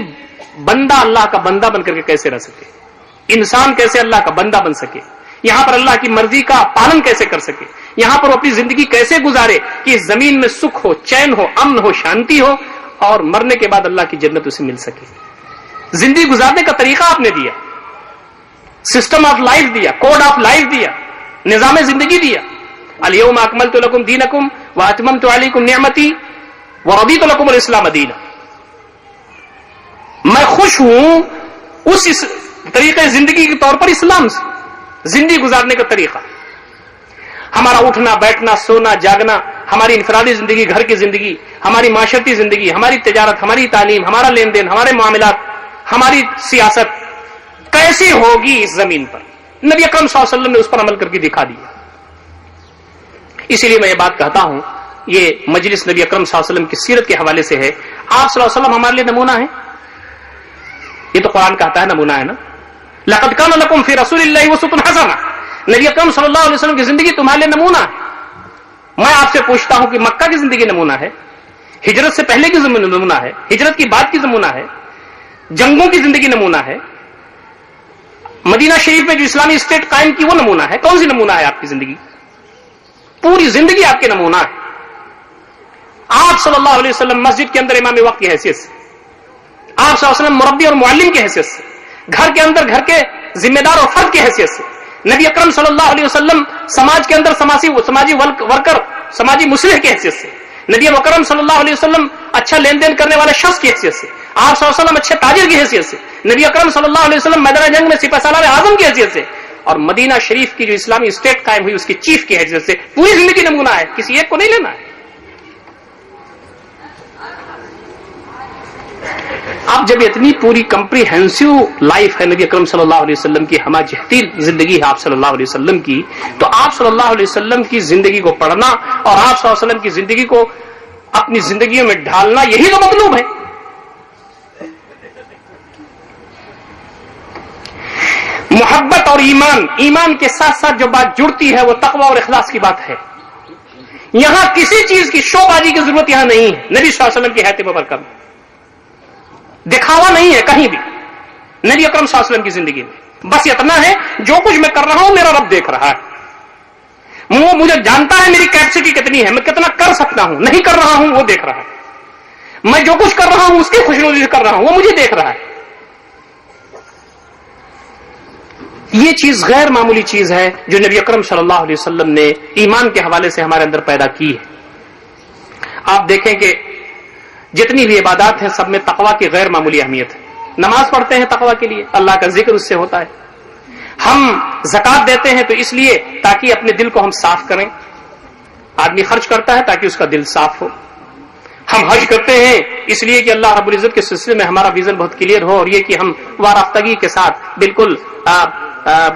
بندہ اللہ کا بندہ بن کر کے کیسے رہ سکے، انسان کیسے اللہ کا بندہ بن سکے، یہاں پر اللہ کی مرضی کا پالن کیسے کر سکے، یہاں پر وہ اپنی زندگی کیسے گزارے کہ اس زمین میں سکھ ہو، چین ہو، امن ہو، شانتی ہو اور مرنے کے بعد اللہ کی جنت اسے مل سکے. زندگی گزارنے کا طریقہ آپ نے دیا، سسٹم آف لائف دیا، کوڈ آف لائف دیا، نظام زندگی دیا. الیوم اکملت لکم دینکم واتممت علیکم نعمتی. وَرَضِيتُ لَكُمُ الْإِسْلَامَ دِينًا، میں خوش ہوں اس طریقے زندگی کے طور پر اسلام سے، زندگی گزارنے کا طریقہ، ہمارا اٹھنا بیٹھنا سونا جاگنا، ہماری انفرادی زندگی، گھر کی زندگی، ہماری معاشرتی زندگی، ہماری تجارت، ہماری تعلیم، ہمارا لین دین، ہمارے معاملات، ہماری سیاست کیسی ہوگی اس زمین پر، نبی اکرم صلی اللہ علیہ وسلم نے اس پر عمل کر کے دکھا دیا۔ اسی لیے میں یہ بات کہتا ہوں، یہ مجلس نبی اکرم صلی اللہ علیہ وسلم کی سیرت کے حوالے سے ہے۔ آپ صلی اللہ علیہ وسلم ہمارے لیے نمونہ ہے، یہ تو قرآن کہتا ہے نمونہ ہے نا، لقد کان لکم فی رسول اللہ اسوۃ حسنہ، نبی اکرم صلی اللہ علیہ وسلم کی زندگی تمہارے لیے نمونہ ہے۔ میں آپ سے پوچھتا ہوں کہ مکہ کی زندگی نمونہ ہے، ہجرت سے پہلے کی زندگی نمونہ ہے، ہجرت کی بعد کی نمونہ ہے، جنگوں کی زندگی نمونہ ہے، مدینہ شریف میں جو اسلامی اسٹیٹ قائم کی وہ نمونہ ہے، کون سی نمونہ ہے آپ کی زندگی؟ پوری زندگی آپ کے نمونہ ہے۔ آپ صلی اللہ علیہ وسلم مسجد کے اندر امام وقت کی حیثیت سے، آپ صلی اللہ علیہ وسلم مربی اور معلم کی حیثیت سے، گھر کے اندر گھر کے ذمہ دار اور فرد کی حیثیت سے، نبی اکرم صلی اللہ علیہ وسلم سماج کے اندر سماجی ورکر، سماجی مصلح کی حیثیت سے، نبی اکرم صلی اللہ علیہ وسلم اچھا لین دین کرنے والے شخص کی حیثیت سے، آپ صلی اللہ علیہ وسلم اچھے تاجر کی حیثیت سے، نبی اکرم صلی اللہ علیہ وسلم میدان جنگ میں سپہ سالار اعظم کی حیثیت سے، اور مدینہ شریف کی جو اسلامی اسٹیٹ قائم ہوئی اس کی چیف کی حیثیت سے، پوری زندگی نمونہ ہے، کسی ایک کو نہیں لینا ہے۔ اب جب اتنی پوری کمپریہنسو لائف ہے نبی اکرم صلی اللہ علیہ وسلم کی، ہمہ جہتی زندگی ہے آپ صلی اللہ علیہ وسلم کی، تو آپ صلی اللہ علیہ وسلم کی زندگی کو پڑھنا اور آپ صلی اللہ علیہ وسلم کی زندگی کو اپنی زندگیوں میں ڈھالنا، یہی تو مطلوب ہے۔ محبت اور ایمان کے ساتھ ساتھ جو بات جڑتی ہے وہ تقوی اور اخلاص کی بات ہے۔ یہاں کسی چیز کی شو بازی کی ضرورت یہاں نہیں ہے، نبی صلی اللہ علیہ وسلم کی حیات مبارکہ میں دکھاوا نہیں ہے کہیں بھی نبی اکرم صلی اللہ علیہ وسلم کی زندگی میں، بس اتنا ہے جو کچھ میں کر رہا ہوں میرا رب دیکھ رہا ہے، وہ مجھے جانتا ہے میری کیپیسٹی کتنی ہے، میں کتنا کر سکتا ہوں، نہیں کر رہا ہوں وہ دیکھ رہا ہے، میں جو کچھ کر رہا ہوں اس کی خوشنودی سے کر رہا ہوں وہ مجھے دیکھ رہا ہے۔ یہ چیز غیر معمولی چیز ہے جو نبی اکرم صلی اللہ علیہ وسلم نے ایمان کے حوالے سے ہمارے اندر پیدا کی ہے۔ آپ دیکھیں کہ جتنی بھی عبادات ہیں سب میں تقوی کی غیر معمولی اہمیت ہے۔ نماز پڑھتے ہیں تقوی کے لیے، اللہ کا ذکر اس سے ہوتا ہے، ہم زکات دیتے ہیں تو اس لیے تاکہ اپنے دل کو ہم صاف کریں، آدمی خرچ کرتا ہے تاکہ اس کا دل صاف ہو، ہم حج کرتے ہیں اس لیے کہ اللہ رب العزت کے سلسلے میں ہمارا ویژن بہت کلیئر ہو، اور یہ کہ ہم وارفتگی کے ساتھ بالکل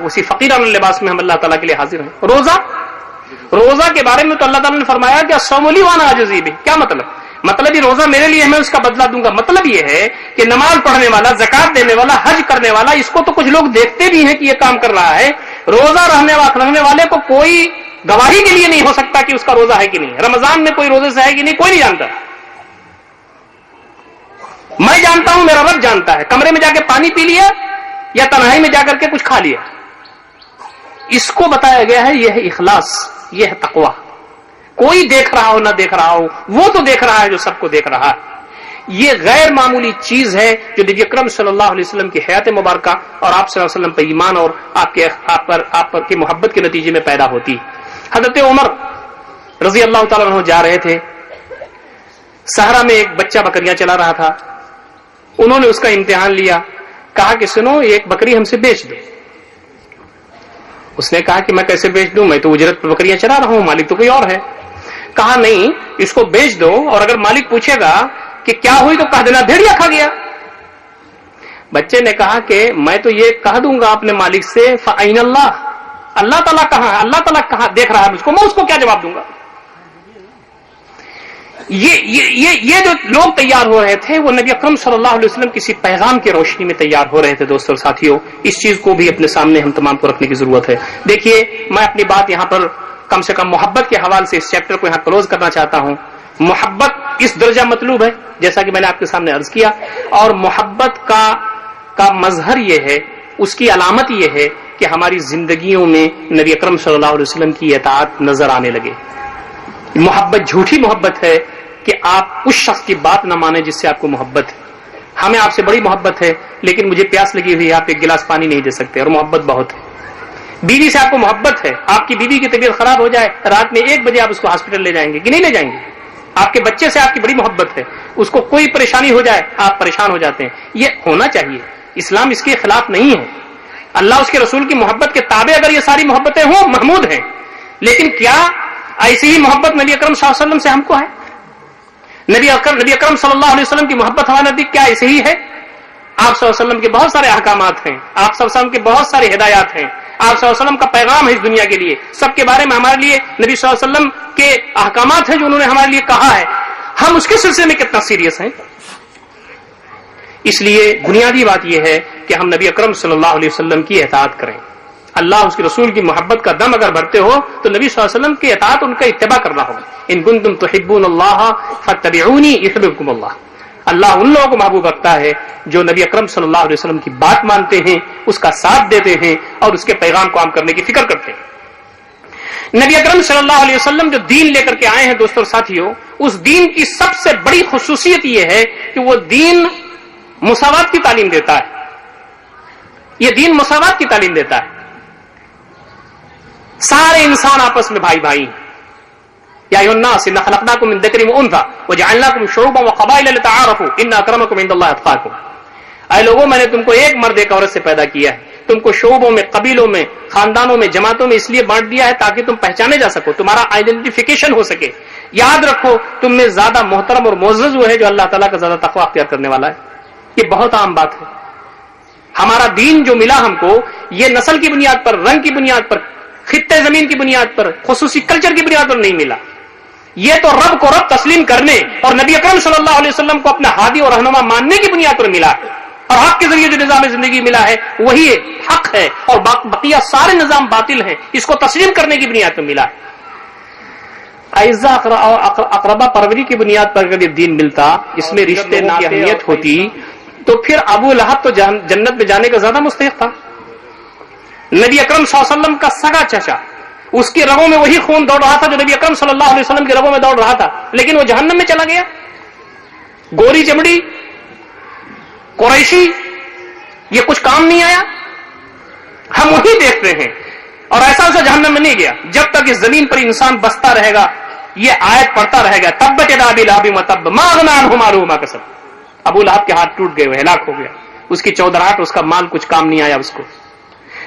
اسی فقیرانہ لباس میں ہم اللہ تعالیٰ کے لیے حاضر ہیں۔ روزہ کے بارے میں تو اللہ تعالیٰ نے فرمایا کہ الصوم لی وانا اجزی بہ، کیا مطلب یہ روزہ میرے لیے میں اس کا بدلہ دوں گا، مطلب یہ ہے کہ نماز پڑھنے والا، زکات دینے والا، حج کرنے والا، اس کو تو کچھ لوگ دیکھتے بھی ہیں کہ یہ کام کر رہا ہے، روزہ رکھنے والے کو کوئی گواہی کے لیے نہیں ہو سکتا کہ اس کا روزہ ہے کہ نہیں، رمضان میں کوئی روزے سے ہے کہ نہیں کوئی نہیں جانتا، میں جانتا ہوں میرا رب جانتا ہے، کمرے میں جا کے پانی پی لیا یا تنہائی میں جا کر کے کچھ کھا لیا، اس کو بتایا گیا ہے یہ ہے اخلاص، یہ ہے تقوی۔ کوئی دیکھ رہا ہو نہ دیکھ رہا ہو، وہ تو دیکھ رہا ہے جو سب کو دیکھ رہا ہے۔ یہ غیر معمولی چیز ہے جو نبی اکرم صلی اللہ علیہ وسلم کی حیات مبارکہ اور آپ صلی اللہ علیہ وسلم پر ایمان اور آپ پر کی محبت کے نتیجے میں پیدا ہوتی۔ حضرت عمر رضی اللہ تعالیٰ عنہ جا رہے تھے، صحرا میں ایک بچہ بکریاں چلا رہا تھا، انہوں نے اس کا امتحان لیا، کہا کہ سنو ایک بکری ہم سے بیچ دو۔ اس نے کہا کہ میں کیسے بیچ دوں، میں تو اجرت پر بکریاں چلا رہا ہوں، مالک تو کوئی اور ہے۔ کہا نہیں، اس کو بیچ دو، اور اگر مالک پوچھے گا کہ کیا ہوئی تو کہہ دینا بھیڑیا کھا گیا۔ بچے نے کہا کہ میں تو یہ کہہ دوں گا اپنے مالک سے فَأَيْنَ اللَّهُ، اللہ تعالیٰ کہاں ہے، اللہ تعالیٰ کہاں دیکھ رہا ہے مجھ کو، میں اس کو کیا جواب دوں گا۔ یہ جو لوگ تیار ہو رہے تھے وہ نبی اکرم صلی اللہ علیہ وسلم کسی پیغام کی روشنی میں تیار ہو رہے تھے۔ دوستو اور ساتھیوں، اس چیز کو بھی اپنے سامنے ہم تمام کو رکھنے کی ضرورت ہے۔ دیکھیے میں اپنی بات یہاں پر کم سے کم محبت کے حوالے سے اس چیپٹر کو یہاں کلوز کرنا چاہتا ہوں۔ محبت اس درجہ مطلوب ہے جیسا کہ میں نے آپ کے سامنے عرض کیا، اور محبت کا مظہر یہ ہے، اس کی علامت یہ ہے کہ ہماری زندگیوں میں نبی اکرم صلی اللہ علیہ وسلم کی اطاعت نظر آنے لگے۔ محبت جھوٹی محبت ہے کہ آپ اس شخص کی بات نہ مانیں جس سے آپ کو محبت ہے۔ ہمیں آپ سے بڑی محبت ہے لیکن مجھے پیاس لگی ہوئی ہے، آپ ایک گلاس پانی نہیں دے سکتے، اور محبت بہت ہے۔ بیوی سے آپ کو محبت ہے، آپ کی بیوی کی طبیعت خراب ہو جائے، رات میں 1 بجے آپ اس کو ہاسپٹل لے جائیں گے کہ نہیں لے جائیں گے؟ آپ کے بچے سے آپ کی بڑی محبت ہے، اس کو کوئی پریشانی ہو جائے آپ پریشان ہو جاتے ہیں. یہ ہونا چاہیے. اسلام اس کے خلاف نہیں ہے. اللہ اس کے رسول کی محبت کے تابع اگر یہ ساری محبتیں ہوں محمود ہیں، لیکن کیا ایسی ہی محبت نبی اکرم صلی اللہ علیہ وسلم سے ہم کو ہے؟ نبی اکرم صلی اللہ علیہ وسلم کی محبت ہمارے نبی کیا ایسے ہی ہے؟ آپ صلی اللہ علیہ وسلم کے بہت سارے احکامات ہیں، آپ صلی اللہ علیہ وسلم کے بہت ساری ہدایات ہیں، آپ صلی اللہ علیہ وسلم کا پیغام ہے اس دنیا کے لیے، سب کے بارے میں ہمارے لیے نبی صلی اللہ علیہ وسلم کے احکامات ہیں جو انہوں نے ہمارے لیے کہا ہے. ہم اس کے سلسلے میں کتنا سیریس ہیں. اس لیے بنیادی بات یہ ہے کہ ہم نبی اکرم صلی اللہ علیہ وسلم کی اطاعت کریں. اللہ اس کے رسول کی محبت کا دم اگر بھرتے ہو تو نبی صلی اللہ علیہ وسلم کی اطاعت ان کا اتباع کرنا ہوگا. ان کنتم تحبون اللہ فاتبعونی یحببکم اللہ. اللہ ان لوگوں کو محبوب رکھتا ہے جو نبی اکرم صلی اللہ علیہ وسلم کی بات مانتے ہیں، اس کا ساتھ دیتے ہیں اور اس کے پیغام کو عام کرنے کی فکر کرتے ہیں. نبی اکرم صلی اللہ علیہ وسلم جو دین لے کر کے آئے ہیں دوستوں اور ساتھیوں، اس دین کی سب سے بڑی خصوصیت یہ ہے کہ وہ دین مساوات کی تعلیم دیتا ہے. یہ دین مساوات کی تعلیم دیتا ہے. سارے انسان آپس میں بھائی بھائی ہیں. یا ایھا الناس انا خلقناکم من ذکر وانثی وجعلناکم شعوبا وقبائل لتعارفوا ان اکرمکم عند اللہ اتقاکم. اے لوگوں، میں نے تم کو ایک مرد ایک عورت سے پیدا کیا ہے، تم کو شعبوں میں، قبیلوں میں، خاندانوں میں، جماعتوں میں اس لیے بانٹ دیا ہے تاکہ تم پہچانے جا سکو، تمہارا آئیڈینٹیفیکیشن ہو سکے. یاد رکھو تم میں زیادہ محترم اور معزز وہ ہے جو اللہ تعالیٰ کا زیادہ تقویٰ اختیار کرنے والا ہے. یہ بہت عام بات ہے. ہمارا دین جو ملا ہم کو، یہ نسل کی بنیاد پر، رنگ کی بنیاد پر، خطے زمین کی بنیاد پر، خصوصی کلچر کی بنیاد پر نہیں ملا. یہ تو رب کو رب تسلیم کرنے اور نبی اکرم صلی اللہ علیہ وسلم کو اپنا ہادی اور رہنما ماننے کی بنیاد پر ملا ہے. اور حق کے ذریعے جو نظام زندگی ملا ہے وہی حق ہے، اور بقیہ سارے نظام باطل ہیں. اس کو تسلیم کرنے کی بنیاد پر ملا ہے. اعزا اور اقربا پروری کی بنیاد پر اگر یہ دین ملتا، اس میں رشتے نام کی اہمیت ہوتی، تو پھر ابو لہب تو جنت میں جانے کا زیادہ مستحق تھا. نبی اکرم صلی اللہ علیہ وسلم کا سگا چچا، اس کی رگوں میں وہی خون دوڑ رہا تھا جو نبی اکرم صلی اللہ علیہ وسلم کی رگوں میں دوڑ رہا تھا، لیکن وہ جہنم میں چلا گیا. گوری چمڑی قریشی، یہ کچھ کام نہیں آیا. ہم وہی دیکھتے ہیں. اور ایسا جہنم میں نہیں گیا جب تک اس زمین پر انسان بستا رہے گا، یہ آیت پڑھتا رہے گا، تبت یدا ابی لہب وتب ما اغنی عنہ مالہ وما کسب. ابو لہب کے ہاتھ ٹوٹ گئے، وہ ہلاک ہو گیا، اس کی چودراہٹ، اس کا مال کچھ کام نہیں آیا اس کو.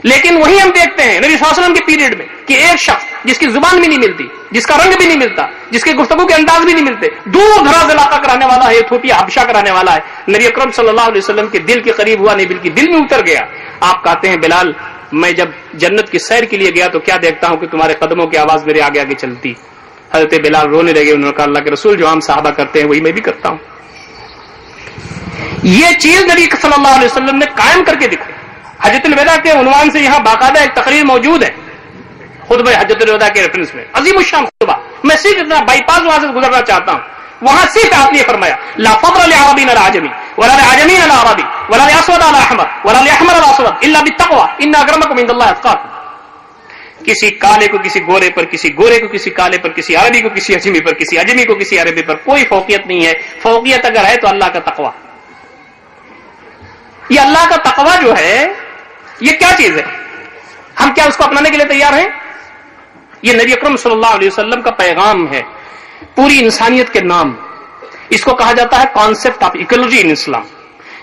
لیکن وہی ہم دیکھتے ہیں نبی صلی اللہ علیہ وسلم کے پیریڈ میں کہ ایک شخص جس کی زبان بھی نہیں ملتی، جس کا رنگ بھی نہیں ملتا، جس کے گفتگو کے انداز بھی نہیں ملتے، دور دراز علاقہ کرانے والا ہے، ایتھوپیا حبشہ کرانے والا ہے، نبی اکرم صلی اللہ علیہ وسلم کے دل کے قریب ہوا، نبی کے دل میں اتر گیا. آپ کہتے ہیں بلال، میں جب جنت کی سیر کے لیے گیا تو کیا دیکھتا ہوں کہ تمہارے قدموں کی آواز میرے آگے آگے چلتی. حضرت بلال رونے لگے. انہوں نے کہا اللہ کے رسول جو عام صحابہ کرتے ہیں وہی میں بھی کرتا ہوں. یہ چیز نبی صلی اللہ علیہ وسلم نے قائم کر کے دکھائی. حجۃ الوداع کے عنوان سے یہاں باقاعدہ ایک تقریر موجود ہے خطبہ حجۃ الوداع کے ریفرنس میں، عظیم الشان خطبہ. میں صرف اتنا بائی پاس وہاں سے گزرنا چاہتا ہوں. وہاں صرف آپ نے فرمایا لا فضل لعربی علی عجمی ولا لعجمی علی عربی ولا لاسود علی احمر ولا لاحمر علی اسود الا بالتقوى ان اکرمکم عند اللہ اتقاکم. کسی کالے کو کسی گورے پر، کسی گورے کو کسی کالے پر، کسی عربی کو کسی اجمی پر، کسی اجمی کو کسی عربی پر کوئی فوقیت نہیں ہے. فوقیت اگر ہے تو اللہ کا تقوی. یہ اللہ کا تقوی جو ہے یہ کیا چیز ہے؟ ہم کیا اس کو اپنانے کے لیے تیار ہیں؟ یہ نبی اکرم صلی اللہ علیہ وسلم کا پیغام ہے پوری انسانیت کے نام. اس کو کہا جاتا ہے کانسیپٹ آف ایکولوجی ان اسلام.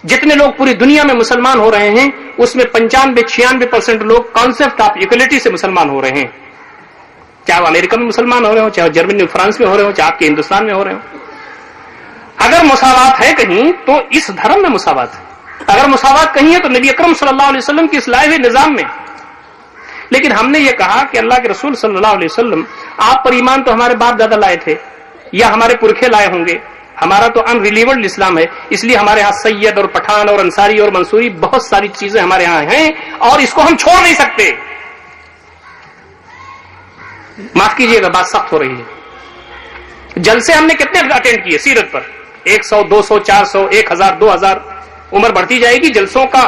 جتنے لوگ پوری دنیا میں مسلمان ہو رہے ہیں اس میں 95-96% لوگ کانسیپٹ آف ایکولیٹی سے مسلمان ہو رہے ہیں. چاہے وہ امریکہ میں مسلمان ہو رہے ہوں، چاہے جرمنی میں، فرانس میں ہو رہے ہوں، چاہے آپ کے ہندوستان میں ہو رہے ہوں. اگر مساوات ہے کہیں تو اس دھرم میں مساوات ہے. اگر مساوات کہیں ہے تو نبی اکرم صلی اللہ علیہ وسلم کی اس لائے ہوئے نظام میں. لیکن ہم نے یہ کہا کہ اللہ کے رسول صلی اللہ علیہ وسلم، آپ پر ایمان تو ہمارے باپ دادا لائے تھے یا ہمارے پرکھے لائے ہوں گے. ہمارا تو ان ریلیونٹ اسلام ہے، اس لیے ہمارے ہاں سید اور پٹھان اور انصاری اور منصوری بہت ساری چیزیں ہمارے ہاں ہیں اور اس کو ہم چھوڑ نہیں سکتے. معاف کیجیے گا بات سخت ہو رہی ہے. جلسے ہم نے کتنے اٹینڈ کیے سیرت پر؟ 100 200 400 1000 2000. عمر بڑھتی جائے گی، جلسوں کا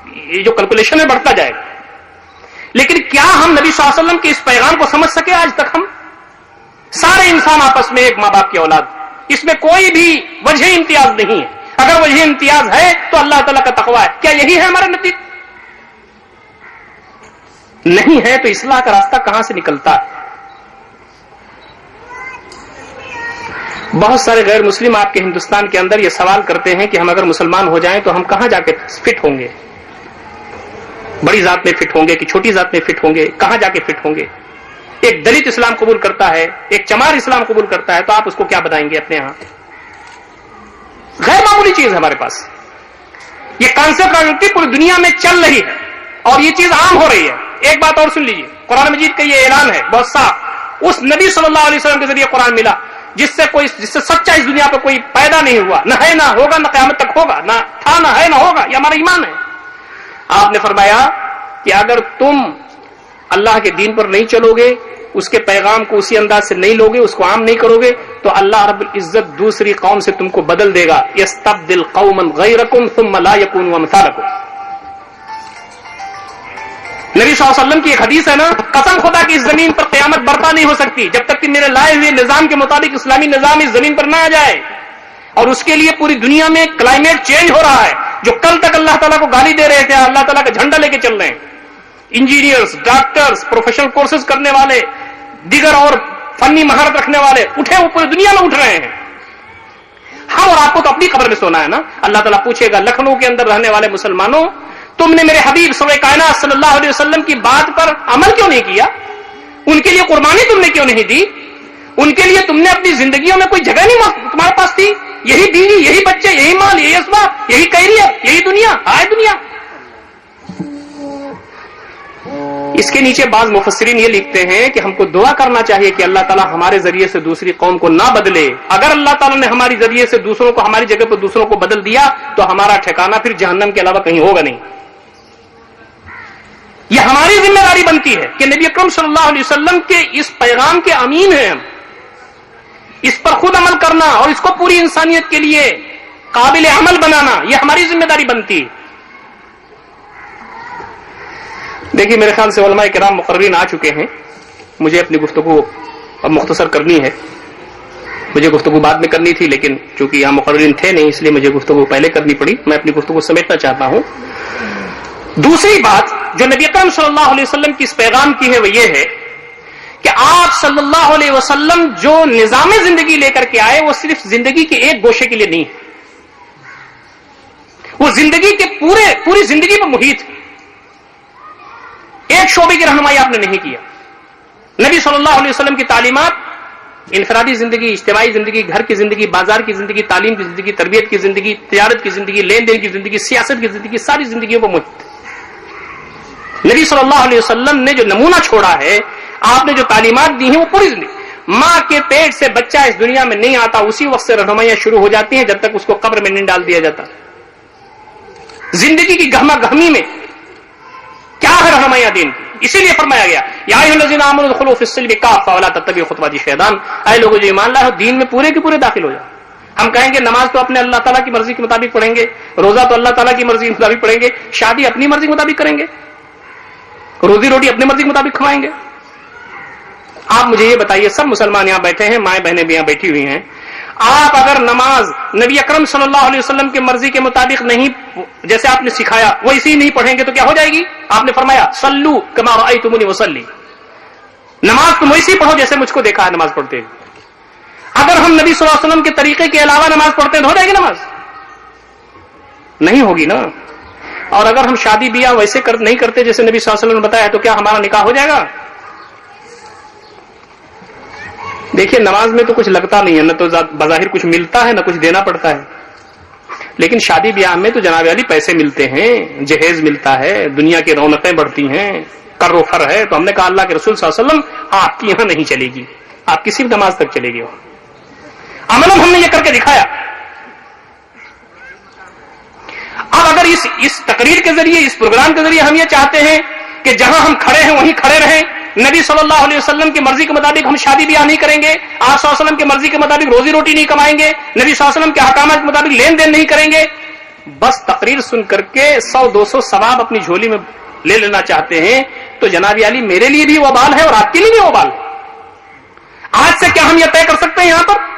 یہ جو کیلکولیشن ہے بڑھتا جائے گا. لیکن کیا ہم نبی صلی اللہ علیہ وسلم کے اس پیغام کو سمجھ سکے آج تک؟ ہم سارے انسان آپس میں ایک ماں باپ کی اولاد، اس میں کوئی بھی وجہ امتیاز نہیں ہے. اگر وجہ امتیاز ہے تو اللہ تعالیٰ کا تقویٰ ہے. کیا یہی ہے ہمارا نتیجہ؟ نہیں ہے تو اصلاح کا راستہ کہاں سے نکلتا ہے؟ بہت سارے غیر مسلم آپ کے ہندوستان کے اندر یہ سوال کرتے ہیں کہ ہم اگر مسلمان ہو جائیں تو ہم کہاں جا کے فٹ ہوں گے؟ بڑی ذات میں فٹ ہوں گے کہ چھوٹی ذات میں فٹ ہوں گے؟ کہاں جا کے فٹ ہوں گے؟ ایک دلت اسلام قبول کرتا ہے، ایک چمار اسلام قبول کرتا ہے، تو آپ اس کو کیا بتائیں گے اپنے ہاں؟ غیر معمولی چیز ہے ہمارے پاس. یہ کانسیپٹ پوری دنیا میں چل رہی ہے اور یہ چیز عام ہو رہی ہے. ایک بات اور سن لیجیے، قرآن مجید کا یہ اعلان ہے بہت صاف، اس نبی صلی اللہ علیہ وسلم کے ذریعے قرآن ملا جس سے سچا اس دنیا پہ کوئی پیدا نہیں ہوا، نہ ہے، نہ ہوگا، نہ قیامت تک ہوگا، نہ تھا، نہ ہے، نہ ہوگا. یہ ہمارا ایمان ہے. آپ نے فرمایا کہ اگر تم اللہ کے دین پر نہیں چلو گے، اس کے پیغام کو اسی انداز سے نہیں لوگے، اس کو عام نہیں کرو گے، تو اللہ رب العزت دوسری قوم سے تم کو بدل دے گا. یستبدل قوما غیرکم ثم لا یکونوا امثالکم. نبی صلی اللہ علیہ وسلم کی ایک حدیث ہے نا، قسم خدا کی اس زمین پر قیامت برپا نہیں ہو سکتی جب تک کہ میرے لائے ہوئے نظام کے مطابق اسلامی نظام اس زمین پر نہ آ جائے. اور اس کے لیے پوری دنیا میں کلائمیٹ چینج ہو رہا ہے. جو کل تک اللہ تعالیٰ کو گالی دے رہے تھے، اللہ تعالیٰ کا جھنڈا لے کے چل رہے ہیں، انجینئرز، ڈاکٹرز، پروفیشنل کورسز کرنے والے، دیگر اور فنی مہارت رکھنے والے اٹھے، وہ پوری دنیا میں اٹھ رہے ہیں. ہاں، اور آپ کو تو اپنی قبر میں سونا ہے نا. اللہ تعالیٰ پوچھے گا، لکھنؤ کے اندر رہنے والے مسلمانوں، تم نے میرے حبیب سرور کائنات صلی اللہ علیہ وسلم کی بات پر عمل کیوں نہیں کیا؟ ان کے لیے قربانی تم نے کیوں نہیں دی؟ ان کے لیے تم نے اپنی زندگیوں میں کوئی جگہ نہیں تمہارے پاس تھی؟ یہی بیوی، یہی بچے، یہی مال، یہی اسباب، یہی خیریت، یہی دنیا، آئے دنیا. اس کے نیچے بعض مفسرین یہ لکھتے ہیں کہ ہم کو دعا کرنا چاہیے کہ اللہ تعالیٰ ہمارے ذریعے سے دوسری قوم کو نہ بدلے. اگر اللہ تعالیٰ نے ہماری ذریعے سے دوسروں کو، ہماری جگہ پر دوسروں کو بدل دیا تو ہمارا ٹھکانہ پھر جہنم کے علاوہ کہیں ہوگا نہیں. یہ ہماری ذمہ داری بنتی ہے کہ نبی اکرم صلی اللہ علیہ وسلم کے اس پیغام کے امین ہیں ہم. اس پر خود عمل کرنا اور اس کو پوری انسانیت کے لیے قابل عمل بنانا، یہ ہماری ذمہ داری بنتی ہے. دیکھیے، میرے خیال سے علماء کرام مقررین آ چکے ہیں. مجھے اپنی گفتگو اب مختصر کرنی ہے. مجھے گفتگو بعد میں کرنی تھی، لیکن چونکہ یہاں مقررین تھے نہیں، اس لیے مجھے گفتگو پہلے کرنی پڑی. میں اپنی گفتگو سمیٹنا چاہتا ہوں. دوسری بات جو نبی اکرم صلی اللہ علیہ وسلم کی اس پیغام کی ہے وہ یہ ہے کہ آپ صلی اللہ علیہ وسلم جو نظام زندگی لے کر کے آئے وہ صرف زندگی کے ایک گوشے کے لیے نہیں ہے، وہ زندگی کے پوری زندگی پر محیط ہے. ایک شعبے کی رہنمائی آپ نے نہیں کیا. نبی صلی اللہ علیہ وسلم کی تعلیمات انفرادی زندگی، اجتماعی زندگی، گھر کی زندگی، بازار کی زندگی، تعلیم کی زندگی، تربیت کی زندگی، تجارت کی زندگی، لین دین کی زندگی، سیاست کی زندگی، ساری زندگیوں پر محیط. نبی صلی اللہ علیہ وسلم نے جو نمونہ چھوڑا ہے، آپ نے جو تعلیمات دی ہیں، وہ پوری زندگی. ماں کے پیٹ سے بچہ اس دنیا میں نہیں آتا، اسی وقت سے رہنمائیاں شروع ہو جاتی ہیں جب تک اس کو قبر میں نہیں ڈال دیا جاتا. زندگی کی گہما گہمی میں کیا ہے رہنمائیاں دین کی. اسی لیے فرمایا گیا، یا ایھا الذین آمنوا ادخلوا فی السلم کافۃ ولا تتبعوا خطوات الشیطان. اے لوگوں جو ایمان لائے ہو، دین میں پورے کے پورے داخل ہو جاؤ. ہم کہیں گے نماز تو اپنے اللہ تعالیٰ کی مرضی کے مطابق پڑھیں گے، روزہ تو اللہ تعالیٰ کی مرضی کے مطابق پڑھیں گے، شادی اپنی مرضی کے مطابق کریں گے، روزی روٹی اپنی مرضی کے مطابق کھوائیں گے. آپ مجھے یہ بتائیے، سب مسلمان یہاں بیٹھے ہیں، مائیں بہنیں بھی یہاں بیٹھی ہوئی ہیں، آپ اگر نماز نبی اکرم صلی اللہ علیہ وسلم کی مرضی کے مطابق نہیں، جیسے آپ نے سکھایا وہ اسی نہیں پڑھیں گے تو کیا ہو جائے گی؟ آپ نے فرمایا صلو کما رأیتمونی اصلی، نماز تم ویسی پڑھو جیسے مجھ کو دیکھا ہے نماز پڑھتے ہیں. اگر ہم نبی صلی اللہ علیہ وسلم کے طریقے کے علاوہ نماز پڑھتے ہیں تو ہو جائے گی نماز؟ نہیں ہوگی نا. اور اگر ہم شادی بیاہ ویسے نہیں کرتے جیسے نبی صلی اللہ علیہ وسلم نے بتایا تو کیا ہمارا نکاح ہو جائے گا؟ دیکھیے، نماز میں تو کچھ لگتا نہیں ہے، نہ تو بظاہر کچھ ملتا ہے نہ کچھ دینا پڑتا ہے. لیکن شادی بیاہ میں تو جناب علی پیسے ملتے ہیں، جہیز ملتا ہے، دنیا کی رونقیں بڑھتی ہیں، کر و فر ہے. تو ہم نے کہا اللہ کے رسول صلی اللہ علیہ وسلم آپ کی یہاں نہیں چلے گی، آپ کی صرف نماز تک چلے گی. عمل ہم نے یہ کر کے دکھایا. اب اگر اس تقریر کے ذریعے، اس پروگرام کے ذریعے ہم یہ چاہتے ہیں کہ جہاں ہم کھڑے ہیں وہیں کھڑے رہیں، نبی صلی اللہ علیہ وسلم کی مرضی کے مطابق ہم شادی بیاہ نہیں کریں گے، آپ صلی اللہ علیہ وسلم کی مرضی کے مطابق روزی روٹی نہیں کمائیں گے، نبی صلی اللہ علیہ وسلم کے احکامات کے مطابق لین دین نہیں کریں گے، بس تقریر سن کر کے 100-200 ثواب اپنی جھولی میں لے لینا چاہتے ہیں، تو جناب علی میرے لیے بھی وبال ہے اور آپ کے لیے بھی وبال ہے. آج سے کیا ہم یہ طے کر سکتے ہیں یہاں پر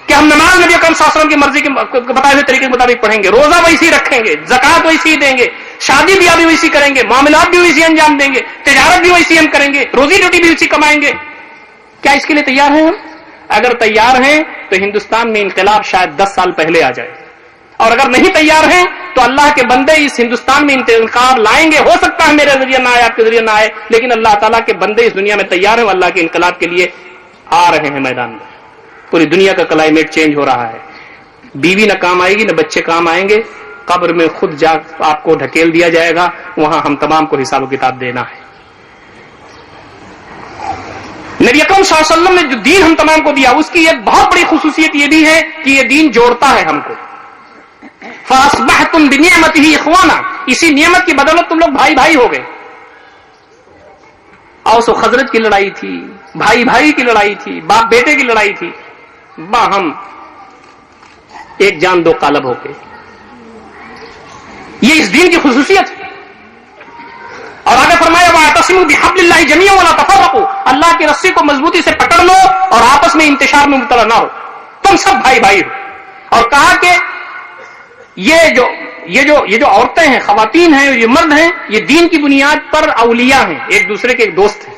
کہ ہم نماز نبی اکرم صلی اللہ علیہ وسلم کی مرضی کے بتائے ہوئے طریقے کے مطابق پڑھیں گے، روزہ ویسی رکھیں گے، زکات ویسی دیں گے، شادی بیاہ بھی ویسی کریں گے، معاملات بھی ویسی انجام دیں گے، تجارت بھی ویسی ہم کریں گے، روزی روٹی بھی ویسی کمائیں گے؟ کیا اس کے لیے تیار ہیں ہم؟ اگر تیار ہیں تو ہندوستان میں انقلاب شاید 10 سال پہلے آ جائے، اور اگر نہیں تیار ہیں تو اللہ کے بندے اس ہندوستان میں انقلاب لائیں گے. ہو سکتا ہے میرے ذریعے نہ آئے، آپ کے ذریعے نہ آئے، لیکن اللہ تعالیٰ کے بندے اس دنیا میں تیار ہیں، اللہ کے انقلاب کے لیے آ رہے ہیں میدان میں. پوری دنیا کا کلائمیٹ چینج ہو رہا ہے. بیوی نہ کام آئے گی، نہ بچے کام آئیں گے، قبر میں خود جا آپ کو ڈھکیل دیا جائے گا، وہاں ہم تمام کو حساب و کتاب دینا ہے. نبی اکرم صلی اللہ علیہ وسلم نے جو دین ہم تمام کو دیا، اس کی ایک بہت بڑی خصوصیت یہ بھی ہے کہ یہ دین جوڑتا ہے ہم کو. فَأَصْبَحْتُمْ بِنِعْمَتِهِ إِخْوَانًا، اسی نعمت کی بدولت تم لوگ بھائی بھائی ہو گئے. اوس و خزرج کی لڑائی تھی، بھائی بھائی کی لڑائی تھی، باپ بیٹے کی لڑائی تھی، باہم ایک جان دو قالب ہو گئے. یہ اس دین کی خصوصیت ہے. اور آگے فرمایا وَاعْتَصِمُوا بِحَبْلِ اللَّهِ جَمِيعًا وَلَا تَفَرَّقُوا، اللہ کی رسی کو مضبوطی سے پکڑ لو اور آپس میں انتشار میں مبتلا نہ ہو، تم سب بھائی بھائی ہو. اور کہا کہ یہ جو عورتیں ہیں، خواتین ہیں، یہ مرد ہیں، یہ دین کی بنیاد پر اولیاء ہیں، ایک دوسرے کے ایک دوست ہیں.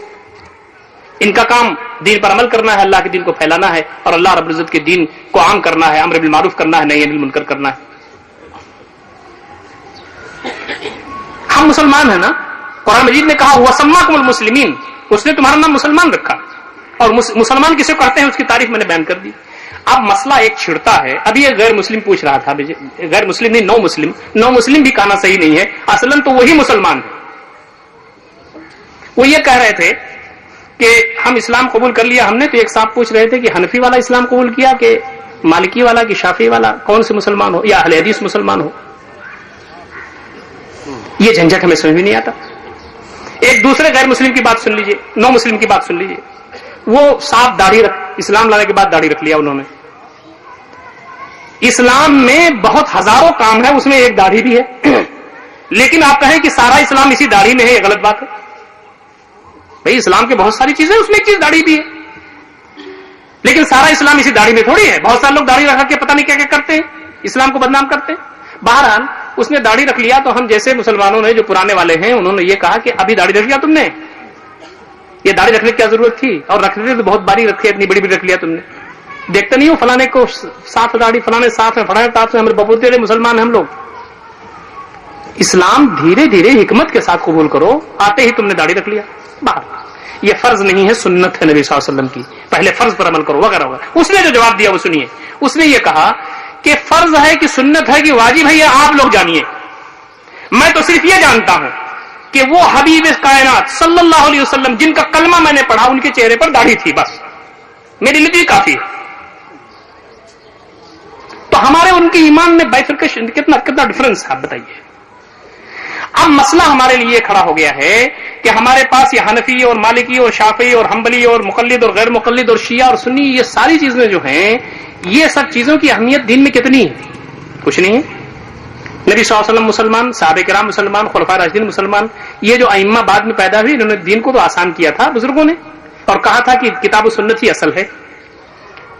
ان کا کام دین پر عمل کرنا ہے، اللہ کے دین کو پھیلانا ہے، اور اللہ رب العزت کے دین کو عام کرنا ہے، امر بالمعروف کرنا ہے، نہی عن المنکر کرنا ہے. ہم مسلمان ہیں نا. قرآن مجید نے کہا وَسَمَّاكُمُ الْمُسْلِمِينَ، اس نے تمہارا نام مسلمان رکھا. اور مسلمان کسے کہتے ہیں اس کی تعریف میں نے بیان کر دی. اب مسئلہ ایک چھڑتا ہے. ابھی یہ غیر مسلم پوچھ رہا تھا، غیر مسلم نہیں، نو مسلم بھی کہنا صحیح نہیں ہے، اصلاً تو وہی مسلمان ہے. وہ یہ کہہ رہے تھے کہ ہم اسلام قبول کر لیا ہم نے. تو ایک صاحب پوچھ رہے تھے کہ حنفی والا اسلام قبول کیا کہ مالکی والا کہ شافعی والا، کون سے مسلمان ہو، یا اہل حدیث مسلمان ہو. یہ جھنجھٹ ہمیں سمجھ بھی نہیں آتا. ایک دوسرے غیر مسلم کی بات سن لیجئے، نو مسلم کی بات سن لیجئے. وہ صاحب داڑھی اسلام لانے کے بعد داڑھی رکھ لیا انہوں نے. اسلام میں بہت ہزاروں کام ہے، اس میں ایک داڑھی بھی ہے. لیکن آپ کہیں کہ سارا اسلام اسی داڑھی میں ہے، یہ غلط بات ہے. بھئی اسلام کے بہت ساری چیزیں، اس میں ایک چیز داڑھی بھی ہے، لیکن سارا اسلام اسی داڑھی میں تھوڑی ہے. بہت سارے لوگ داڑھی رکھ کے پتہ نہیں کیا کیا کرتے ہیں، اسلام کو بدنام کرتے ہیں. بہرحال اس نے داڑھی رکھ لیا، تو ہم جیسے مسلمانوں نے جو پرانے والے ہیں انہوں نے یہ کہا کہ ابھی داڑھی رکھ لیا تم نے، یہ داڑھی رکھنے کی کیا ضرورت تھی؟ اور رکھنے تھے تو بہت باری رکھی، اتنی بڑی بڑی رکھ لیا تم نے. دیکھتے نہیں ہو فلانے کو صاف داڑھی، فلانے صاف ہے، فلانے صاف ہے، ہمارے ببوتے والے مسلمان ہیں ہم لوگ. اسلام دھیرے دھیرے حکمت کے ساتھ قبول کرو، آتے ہی تم نے داڑھی رکھ لیا. باہر یہ فرض نہیں ہے، سنت ہے نبی صلی اللہ علیہ وسلم کی، پہلے فرض پر عمل کرو وغیرہ وغیرہ. اس نے جو جواب دیا وہ سنیے. اس نے یہ کہا کہ فرض ہے کہ سنت ہے کہ واجب ہے، یہ آپ لوگ جانیے. میں تو صرف یہ جانتا ہوں کہ وہ حبیب کائنات صلی اللہ علیہ وسلم جن کا کلمہ میں نے پڑھا ان کے چہرے پر داڑھی تھی، بس میرے لیے کافی ہے. تو ہمارے ان کے ایمان میں بائفرکیشن کتنا ڈفرنس ہے آپ بتائیے. اب مسئلہ ہمارے لیے کھڑا ہو گیا ہے کہ ہمارے پاس یہ حنفی اور مالکی اور شافعی اور حنبلی اور مقلد اور غیر مقلد اور شیعہ اور سنی، یہ ساری چیزیں جو ہیں، یہ سب چیزوں کی اہمیت دین میں کتنی ہے؟ کچھ نہیں ہے. نبی صلی اللہ علیہ وسلم مسلمان، صحابہ کرام مسلمان، خلفائے راشدین مسلمان. یہ جو ائمہ بعد میں پیدا ہوئی انہوں نے دین کو تو آسان کیا تھا بزرگوں نے، اور کہا تھا کہ کتاب و سنت ہی اصل ہے.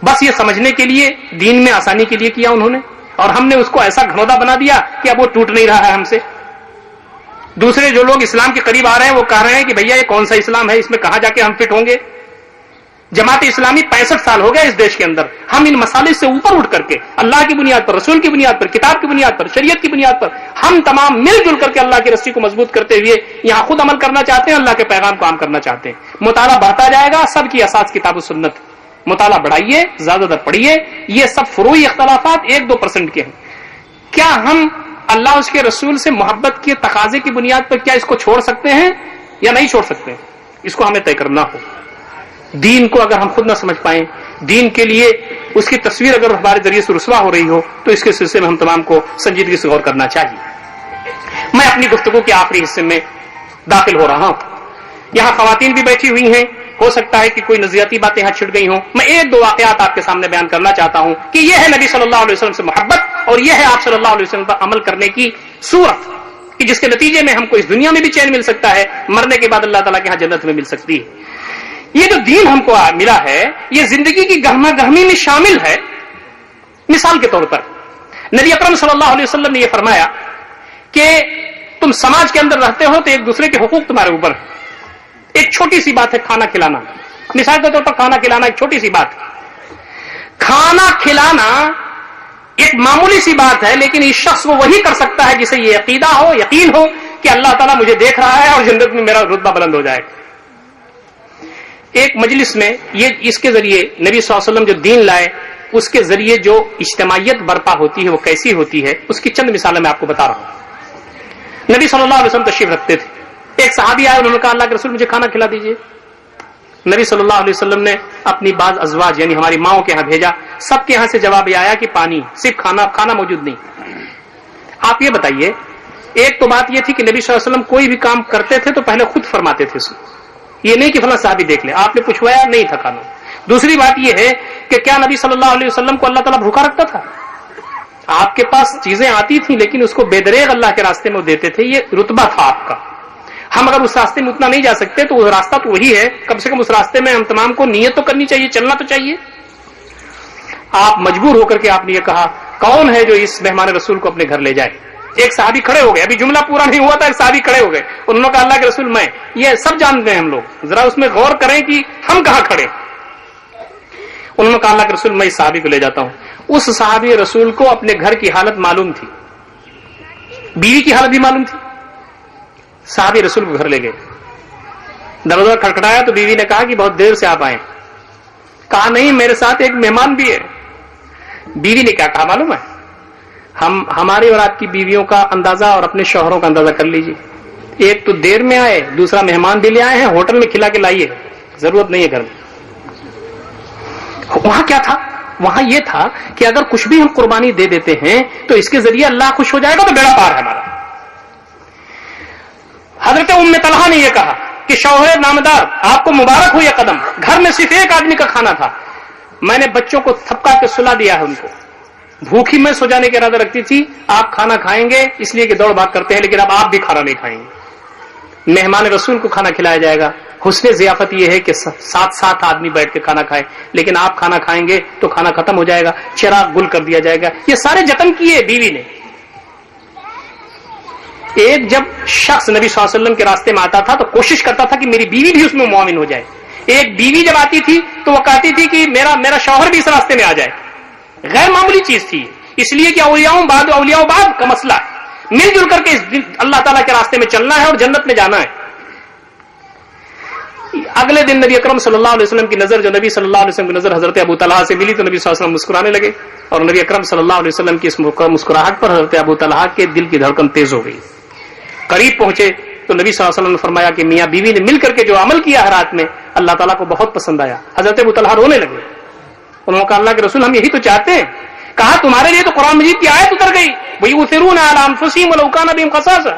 بس یہ سمجھنے کے لیے، دین میں آسانی کے لیے کیا انہوں نے، اور ہم نے اس کو ایسا گھنودا بنا دیا کہ اب وہ ٹوٹ نہیں رہا ہے ہم سے. دوسرے جو لوگ اسلام کے قریب آ رہے ہیں وہ کہہ رہے ہیں کہ بھیا یہ کون سا اسلام ہے، اس میں کہاں جا کے ہم فٹ ہوں گے. جماعت اسلامی 65 سال ہو گئے اس دیش کے اندر. ہم ان مسائل سے اوپر اٹھ کر کے اللہ کی بنیاد پر، رسول کی بنیاد پر، کتاب کی بنیاد پر، شریعت کی بنیاد پر ہم تمام مل جل کر کے اللہ کی رسی کو مضبوط کرتے ہوئے یہاں خود عمل کرنا چاہتے ہیں، اللہ کے پیغام کو عام کرنا چاہتے ہیں. مطالعہ بڑھتا جائے گا، سب کی اساس کتاب و سنت. مطالعہ بڑھائیے، زیادہ تر پڑھیے. یہ سب فروعی اختلافات 1-2% کے ہیں. کیا ہم اللہ اس کے رسول سے محبت کے تقاضے کی بنیاد پر کیا اس کو چھوڑ سکتے ہیں یا نہیں چھوڑ سکتے ہیں؟ اس کو ہمیں طے کرنا ہو. دین کو اگر ہم خود نہ سمجھ پائیں، دین کے لیے اس کی تصویر اگر ہمارے ذریعے سے رسوا ہو رہی ہو، تو اس کے سلسلے میں ہم تمام کو سنجیدگی سے غور کرنا چاہیے. میں اپنی گفتگو کے آخری حصے میں داخل ہو رہا ہوں. یہاں خواتین بھی بیٹھی ہوئی ہیں، ہو سکتا ہے کہ کوئی نظریاتی باتیں یہاں چھٹ گئی ہوں. میں 1-2 واقعات آپ کے سامنے بیان کرنا چاہتا ہوں کہ یہ ہے نبی صلی اللہ علیہ وسلم سے محبت، اور یہ ہے آپ صلی اللہ علیہ وسلم پر عمل کرنے کی صورت، کہ جس کے نتیجے میں ہم کو اس دنیا میں بھی چین مل سکتا ہے، مرنے کے بعد اللہ تعالیٰ کے ہاں جنت میں مل سکتی ہے. یہ جو دین ہم کو ملا ہے یہ زندگی کی گہما گہمی میں شامل ہے. مثال کے طور پر نبی اکرم صلی اللہ علیہ وسلم نے یہ فرمایا کہ تم سماج کے اندر رہتے ہو تو ایک دوسرے کے حقوق تمہارے اوپر. ایک چھوٹی سی بات ہے کھانا کھلانا، مثال کے طور پر کھانا کھلانا ایک چھوٹی سی بات. کھانا کھلانا ایک معمولی سی بات ہے، لیکن اس شخص کو وہی کر سکتا ہے جسے یہ عقیدہ ہو، یقین ہو کہ اللہ تعالیٰ مجھے دیکھ رہا ہے اور جنت میں میرا رتبہ بلند ہو جائے گا۔ ایک مجلس میں یہ اس کے ذریعے نبی صلی اللہ علیہ وسلم جو دین لائے اس کے ذریعے جو اجتماعیت برپا ہوتی ہے وہ کیسی ہوتی ہے، اس کی چند مثالیں میں آپ کو بتا رہا ہوں۔ نبی صلی اللہ علیہ وسلم تشریف رکھتے تھے، ایک صحابی آئے، انہوں نے کہا اللہ کے رسول مجھے کھانا کھلا دیجیے۔ نبی صلی اللہ علیہ وسلم نے اپنی بعض ازواج یعنی ہماری ماؤں کے ہاں بھیجا، سب کے یہاں سے جواب یہ آیا کہ پانی، صرف کھانا موجود نہیں۔ آپ یہ بتائیے، ایک تو بات یہ تھی کہ نبی صلی اللہ علیہ وسلم کوئی بھی کام کرتے تھے تو پہلے خود فرماتے تھے، یہ نہیں کہ فلاں صحابی دیکھ لے، آپ نے پوچھوایا نہیں تھا کھانا۔ دوسری بات یہ ہے کہ کیا نبی صلی اللہ علیہ وسلم کو اللہ تعالیٰ بھوکا رکھتا تھا؟ آپ کے پاس چیزیں آتی تھیں لیکن اس کو بے دریغ اللہ کے راستے میں دیتے تھے، یہ رتبہ تھا آپ کا۔ ہم اگر اس راستے میں اتنا نہیں جا سکتے تو وہ راستہ تو وہی ہے، کم سے کم اس راستے میں ہم تمام کو نیت تو کرنی چاہیے، چلنا تو چاہیے۔ آپ مجبور ہو کر کے آپ نے یہ کہا کون ہے جو اس مہمان رسول کو اپنے گھر لے جائے؟ ایک صحابی کھڑے ہو گئے، ابھی جملہ پورا نہیں ہوا تھا، ایک صحابی کھڑے ہو گئے، انہوں نے کہا اللہ کے رسول میں، یہ سب جانتے ہیں ہم لوگ، ذرا اس میں غور کریں کہ ہم کہاں کھڑے۔ انہوں نے کہا اللہ کے رسول میں اس صحابی کو لے جاتا ہوں۔ اس صحابی رسول کو اپنے گھر کی حالت معلوم تھی، بیوی کی حالت بھی معلوم تھی، صحابی رسول کو گھر لے گئے، دروازہ کھٹکھٹایا تو بیوی نے کہا کہ بہت دیر سے آپ آئے، کہا نہیں میرے ساتھ ایک مہمان بھی ہے۔ بیوی نے کیا کہا معلوم ہے؟ ہماری اور آپ کی بیویوں کا اندازہ اور اپنے شوہروں کا اندازہ کر لیجیے، ایک تو دیر میں آئے، دوسرا مہمان بھی لے آئے ہیں، ہوٹل میں کھلا کے لائیے، ضرورت نہیں ہے گھر میں۔ وہاں کیا تھا؟ وہاں یہ تھا کہ اگر کچھ بھی ہم قربانی دے دیتے ہیں تو اس کے ذریعے اللہ خوش ہو جائے گا تو بیڑا پار ہے ہمارا۔ حضرت ام طلحہ نے یہ کہا کہ شوہر نامدار آپ کو مبارک ہو یہ قدم، گھر میں صرف ایک آدمی کا کھانا تھا، میں نے بچوں کو تھپکا کے سلا دیا ہے، ان کو بھوکی میں سو جانے کے ارادہ رکھتی تھی، آپ کھانا کھائیں گے اس لیے کہ دوڑ بھاگ کرتے ہیں، لیکن اب آپ بھی کھانا نہیں کھائیں گے۔ مہمان رسول کو کھانا کھلایا جائے گا، حسن ضیافت یہ ہے کہ سات آدمی بیٹھ کے کھانا کھائے، لیکن آپ کھانا کھائیں گے تو کھانا ختم ہو جائے گا، چراغ گل کر دیا جائے گا۔ یہ سارے جتن کیے بیوی نے۔ ایک جب شخص نبی صلی اللہ علیہ وسلم کے راستے میں آتا تھا تو کوشش کرتا تھا کہ میری بیوی بھی اس میں معاون ہو جائے۔ ایک بیوی جب آتی تھی تو وہ کہتی تھی کہ میرا شوہر بھی اس راستے میں آ جائے۔ غیر معمولی چیز تھی، اس لیے کہ اولیاء بعد کا مسئلہ ہے، مل جل کر کے اللہ تعالیٰ کے راستے میں چلنا ہے اور جنت میں جانا ہے۔ اگلے دن نبی اکرم صلی اللہ علیہ وسلم کی نظر، جو نبی صلی اللہ علیہ وسلم کی نظر حضرت ابو طلحہ سے ملی تو نبی صلی اللہ علیہ وسلم مسکرانے لگے، اور نبی اکرم صلی اللہ علیہ وسلم کی اس مسکراہٹ پر حضرت ابو طلحہ کے دل کی دھڑکن تیز ہو گئی۔ قریب پہنچے تو نبی صلی اللہ علیہ وسلم نے فرمایا کہ میاں بیوی نے مل کر کے جو عمل کیا ہے رات میں اللہ تعالیٰ کو بہت پسند آیا۔ حضرت ابو طلحہ رونے لگے، انہوں نے کہا اللہ کے رسول ہم یہی تو چاہتے ہیں۔ کہا تمہارے لیے تو قرآن مجید کی آیت اتر گئی، وَيُؤْثِرُونَ عَلَىٰ أَنفُسِهِمْ وَلَوْ كَانَ بِهِمْ خَصَاصَةٌ۔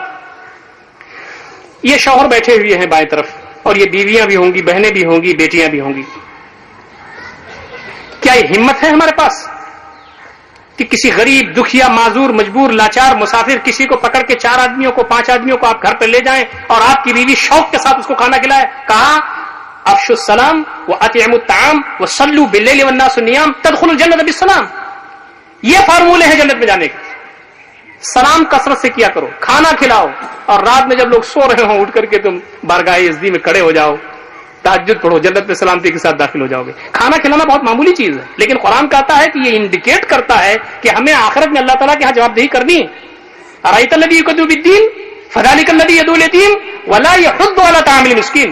یہ شوہر بیٹھے ہوئے ہیں بائیں طرف، اور یہ بیویاں بھی ہوں گی، بہنیں بھی ہوں گی، بیٹیاں بھی ہوں گی۔ کیا یہ ہمت ہے ہمارے پاس کہ کسی غریب، دکھیا، معذور، مجبور، لاچار مسافر کسی کو پکڑ کے 4 آدمیوں کو 5 آدمیوں کو آپ گھر پہ لے جائیں اور آپ کی بیوی شوق کے ساتھ اس کو کھانا کھلائے؟ کہا افشوا السلام واطعموا الطعام وصلوا بالليل والناس نيام تدخلوا الجنة بالسلام۔ یہ فارمولے ہیں جنت میں جانے کے۔ سلام کثرت سے کیا کرو، کھانا کھلاؤ، اور رات میں جب لوگ سو رہے ہوں اٹھ کر کے تم بارگاہ عزتی میں کھڑے ہو جاؤ، تہجد پڑھو، جنت میں سلامتی کے ساتھ داخل ہو جاؤ گے۔ کھانا کھلانا بہت معمولی چیز ہے، لیکن قرآن کہتا ہے کہ یہ انڈیکیٹ کرتا ہے کہ ہمیں آخرت میں اللہ تعالیٰ کے یہاں جواب دہی کرنی ہے۔ ارأیت الذی یکذب بالدین فذلک الذی یدعو الیتیم ولا یحض علی طعام المسکین۔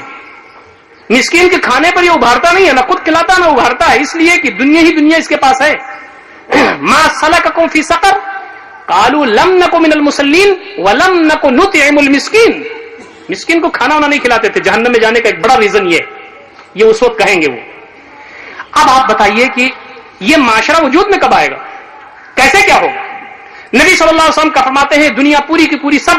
مسکین کے کھانے پر یہ ابھارتا نہیں ہے، نہ خود کھلاتا نہ ابھارتا ہے، اس لیے کہ دنیا ہی دنیا اس کے پاس ہے۔ ما سلککم فی سقر قالوا لم نک من المصلین ولم نک نطعم المسکین۔ مسکین کو کھانا وانا نہیں کھلاتے تھے۔ جہنم میں جانے کا ایک بڑا ریزن یہ اس وقت کہیں گے وہ۔ اب آپ بتائیے کہ یہ معاشرہ وجود میں کب آئے گا، کیسے کیا ہوگا؟ نبی صلی اللہ علیہ وسلم کا فرماتے ہیں دنیا پوری کی پوری سب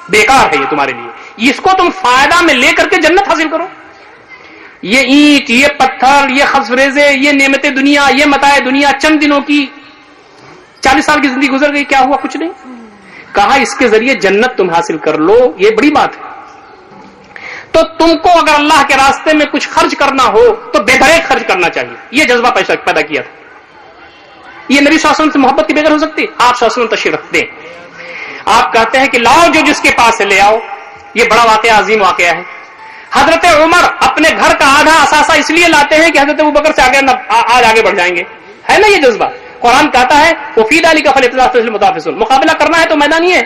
بیکار ہے یہ تمہارے لیے، اس کو تم فائدہ میں لے کر کے جنت حاصل کرو۔ یہ اینٹ، یہ پتھر، یہ خزفریزے، یہ نعمت دنیا، یہ متاع دنیا چند دنوں کی، 40 سال کی زندگی گزر گئی، کیا ہوا؟ کچھ نہیں۔ کہا اس کے ذریعے جنت تم حاصل کر لو، یہ بڑی بات ہے۔ تو تم کو اگر اللہ کے راستے میں کچھ خرچ کرنا ہو تو بے دریغ خرچ کرنا چاہیے، یہ جذبہ پیدا کیا تھا۔ یہ نبی صلی اللہ علیہ وسلم سے محبت کی بغیر ہو سکتی؟ آپ صلی اللہ علیہ وسلم تشریف رکھتے ہیں، آپ کہتے ہیں کہ لاؤ جو جس کے پاس ہے لے آؤ۔ یہ بڑا واقعہ، عظیم واقعہ ہے۔ حضرت عمر اپنے گھر کا آدھا اثاثہ اس لیے لاتے ہیں کہ حضرت ابوبکر سے آج آگے بڑھ جائیں گے، ہے نا یہ جذبہ. قرآن کہتا ہے وفی ذالک فلیتنافس المتنافسون, مقابلہ کرنا ہے تو میدانی ہے.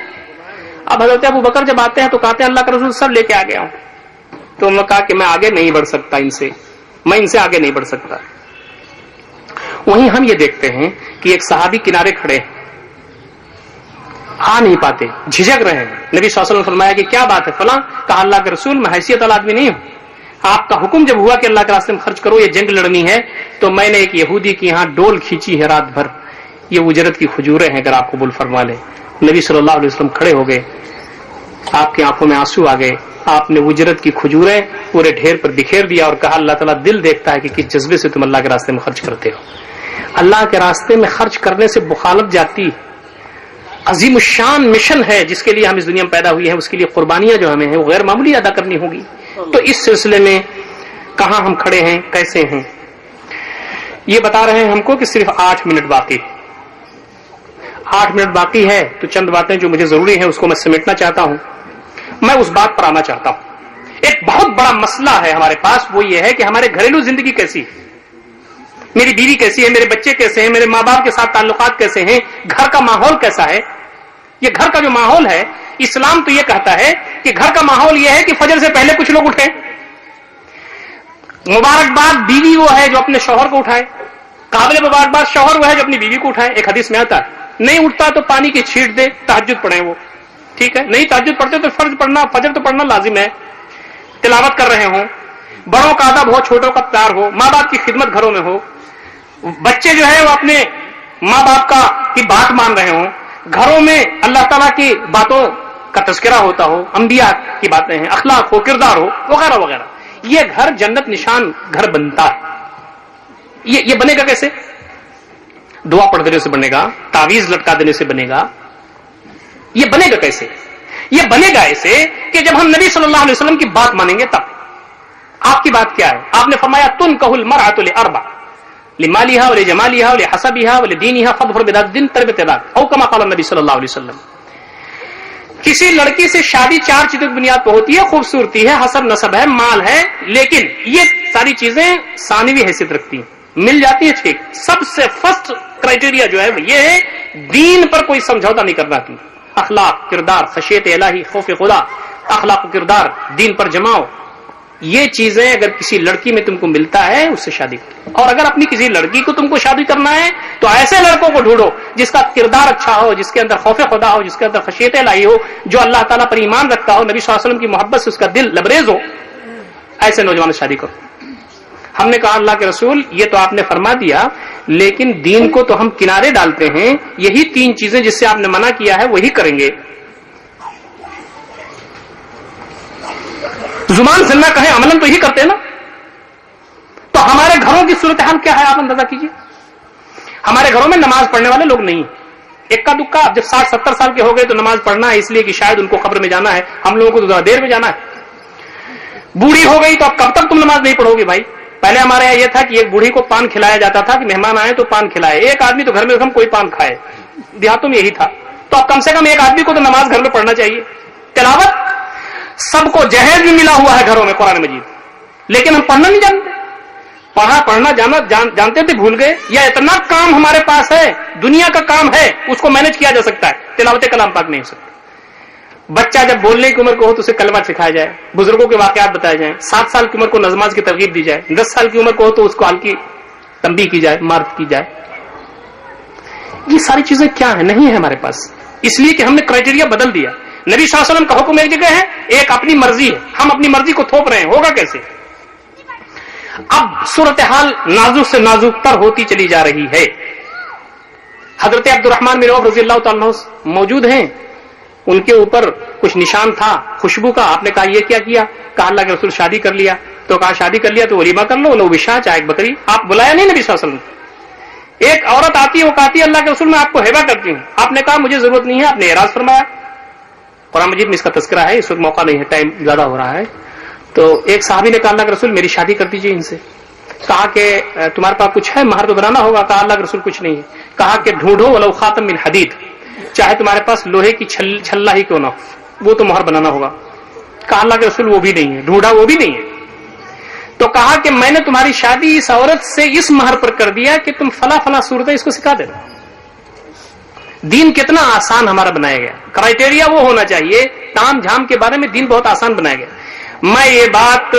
اب حضرت ابو بکر جب آتے ہیں تو کہتے ہیں اللہ کا رسول سب لے کے آ گیا ہوں. تو انہوں نے کہا کہ میں آگے نہیں بڑھ سکتا ان سے, میں ان سے آگے نہیں بڑھ سکتا. وہیں ہم یہ دیکھتے ہیں کہ ایک صحابی کنارے کھڑے ہیں, آ نہیں پاتے, جھجک رہے ہیں. نبی صلی اللہ علیہ وسلم نے فرمایا کہ کیا بات ہے فلاں. کہا اللہ کے رسول میں حیثیت والا آدمی نہیں ہوں, آپ کا حکم جب ہوا کہ اللہ کے راستے میں خرچ کرو, یہ جنگ لڑنی ہے, تو میں نے ایک یہودی کی یہاں ڈول کھینچی ہے رات بھر, یہ اجرت کی کھجوریں ہیں, اگر آپ قبول فرما لیں. نبی صلی اللہ علیہ وسلم کھڑے ہو گئے, آپ کی آنکھوں میں آنسو آ گئے. آپ نے اجرت کی کھجوریں پورے ڈھیر پر بکھیر دیا اور کہا اللہ تعالیٰ دل دیکھتا ہے کہ کس جذبے سے تم اللہ کے راستے میں خرچ کرتے ہو. اللہ کے راستے میں خرچ کرنے سے بخالت جاتی, عظیم الشان مشن ہے جس کے لیے ہم اس دنیا میں پیدا ہوئے ہیں, اس کے لیے قربانیاں جو ہمیں ہیں وہ غیر معمولی ادا کرنی ہوگی. تو اس سلسلے میں کہاں ہم کھڑے ہیں, کیسے ہیں, یہ بتا رہے ہیں ہم کو کہ صرف 8 منٹ باقی. 8 منٹ باقی ہے تو چند باتیں جو مجھے ضروری ہیں اس کو میں سمیٹنا چاہتا ہوں. میں اس بات پر آنا چاہتا ہوں. ایک بہت بڑا مسئلہ ہے ہمارے پاس, وہ یہ ہے کہ ہمارے گھریلو زندگی کیسی ہے, میری بیوی کیسی ہے, میرے بچے کیسے ہیں, میرے ماں باپ کے ساتھ تعلقات کیسے ہیں, گھر کا ماحول کیسا ہے. یہ گھر کا جو ماحول ہے, اسلام تو یہ کہتا ہے کہ گھر کا ماحول یہ ہے کہ فجر سے پہلے کچھ لوگ اٹھیں. مبارکباد بیوی وہ ہے جو اپنے شوہر کو اٹھائے, قابل مبارکباد شوہر وہ ہے جو اپنی بیوی کو اٹھائے. ایک حدیث میں آتا ہے نہیں اٹھتا تو پانی کی چھینٹ دے, تہجد پڑھیں. وہ ٹھیک ہے, نہیں تہجد پڑھتے تو فرض پڑھنا, فجر تو پڑھنا لازم ہے. تلاوت کر رہے ہوں, بڑوں کا ادب ہو, چھوٹوں کا پیار ہو, ماں باپ کی خدمت گھروں میں ہو, بچے جو ہے وہ اپنے ماں باپ کی بات مان رہے ہوں, گھروں میں اللہ تعالیٰ کی باتوں کا تذکرہ ہوتا ہو, انبیاء کی باتیں ہیں, اخلاق ہو, کردار ہو, وغیرہ وغیرہ. یہ گھر جنت نشان گھر بنتا ہے. یہ بنے گا کیسے؟ دعا پڑھ دینے سے بنے گا, تعویذ لٹکا دینے سے بنے گا. یہ بنے گا کیسے؟ یہ بنے گا ایسے کہ جب ہم نبی صلی اللہ علیہ وسلم کی بات مانیں گے تب. آپ کی بات کیا ہے؟ آپ نے فرمایا تنکح المرأة لأربع لمالها ولجمالها ولحسبها ولدينها فاظفر بذات الدين تربت يداك او كما قال النبي صلی اللہ علیہ وسلم. کسی لڑکی سے شادی 4 چیزوں کی بنیاد پر ہوتی ہے, خوبصورتی ہے, حسب نسب ہے, مال ہے, لیکن یہ ساری چیزیں ثانوی حیثیت رکھتی ہیں, مل جاتی ہیں ٹھیک. سب سے فرسٹ کرائٹیریا جو ہے یہ ہے دین پر کوئی سمجھوتا نہیں کرنا. تم اخلاق, کردار, خشیت الہی, خوف خدا, اخلاق و کردار, دین پر جماؤ, یہ چیزیں اگر کسی لڑکی میں تم کو ملتا ہے اس سے شادی کرو. اور اگر اپنی کسی لڑکی کو تم کو شادی کرنا ہے تو ایسے لڑکوں کو ڈھونڈو جس کا کردار اچھا ہو, جس کے اندر خوف خدا ہو, جس کے اندر خشیت الہی ہو, جو اللہ تعالیٰ پر ایمان رکھتا ہو, نبی صلی اللہ علیہ وسلم کی محبت سے اس کا دل لبریز ہو. ایسے نوجوان شادی کرو. ہم نے کہا اللہ کے رسول یہ تو آپ نے فرما دیا, لیکن دین کو تو ہم کنارے ڈالتے ہیں. یہی 3 چیزیں جس سے آپ نے منع کیا ہے وہی کریں گے. زبان سے نہ کہیں, عملاً تو یہی کرتے ہیں نا. تو ہمارے گھروں کی صورتحال کیا ہے آپ اندازہ کیجیے. ہمارے گھروں میں نماز پڑھنے والے لوگ نہیں. اکا دکا, اب جب 60-70 سال کے ہو گئے تو نماز پڑھنا ہے اس لیے کہ شاید ان کو قبر میں جانا ہے, ہم لوگوں کو تو ذرا دیر میں جانا ہے. بوڑھی ہو گئی تو اب کب تک تم نماز نہیں پڑھو گی بھائی. پہلے ہمارے یہاں یہ تھا کہ ایک بوڑھی کو پان کھلایا جاتا تھا کہ مہمان آئے تو پان کھلائے. ایک آدمی تو گھر میں کوئی پان کھائے, دیہاتوں میں یہی تھا. تو اب کم سے کم ایک آدمی کو تو نماز گھر میں پڑھنا چاہیے. تلاوت سب کو جہیز بھی ملا ہوا ہے گھروں میں قرآن مجید, لیکن ہم پڑھنا نہیں جانتے. پڑھنا جانتے تھے, بھول گئے, یا اتنا کام ہمارے پاس ہے, دنیا کا کام ہے, اس کو مینج کیا جا سکتا ہے, تلاوت کلام پاک نہیں ہو سکتا. بچہ جب بولنے کی عمر کو ہو تو اسے کلمہ سکھایا جائے, بزرگوں کے واقعات بتائے جائیں. 7 سال کی عمر کو نماز کی ترغیب دی جائے, 10 سال کی عمر کو ہو تو اس کو ہلکی تنبیہ کی جائے, مارف کی جائے. یہ ساری چیزیں کیا ہیں؟ نہیں ہے ہمارے پاس, اس لیے کہ ہم نے کرائٹیریا بدل دیا. نبی صلی اللہ علیہ وسلم کا حکم ایک جگہ ہے, ایک اپنی مرضی ہے, ہم اپنی مرضی کو تھوپ رہے ہیں. ہوگا کیسے؟ اب صورتحال نازک سے نازک تر ہوتی چلی جا رہی ہے. حضرت عبد الرحمن بن عوف رضی اللہ تعالیٰ عنہ موجود ہیں, ان کے اوپر کچھ نشان تھا خوشبو کا. آپ نے کہا یہ کیا کیا؟ کہا اللہ کے رسول شادی کر لیا. تو کہا شادی کر لیا تو ولیمہ کر لو, بشا چاہے بکری. آپ بلایا نہیں نبی صلی اللہ علیہ وسلم. ایک عورت آتی ہے, وہ کہتی ہے اللہ کے رسول میں آپ کو ہیبہ کرتی ہوں. آپ نے کہا مجھے ضرورت نہیں ہے. آپ نے اعراض فرمایا. قرآن مجید میں اس کا تذکرہ ہے, اس وقت موقع نہیں ہے, ٹائم زیادہ ہو رہا ہے. تو ایک صحابی نے کہا اللہ کے رسول میری شادی کر دیجیے ان سے. کہا کہ تمہارے پاس کچھ ہے, مہر تو بنانا ہوگا. کہا اللہ کے رسول کچھ نہیں ہے. کہا کہ ڈھونڈو ولو خاتم من حدید, چاہے تمہارے پاس لوہے کی چھلا ہی کیوں نہ ہو, وہ تو مہر بنانا ہوگا. کہا اللہ کے رسول وہ بھی نہیں ہے. ڈھونڈا, وہ بھی نہیں ہے. تو کہا کہ میں نے تمہاری شادی اس عورت سے اس مہر پر کر دیا کہ تم فلاں فلاں صورتیں اس کو سکھا دینا. دین کتنا آسان ہمارا بنایا گیا. کرائٹیریا وہ ہونا چاہیے. تام جھام کے بارے میں دین بہت آسان بنایا گیا. میں یہ بات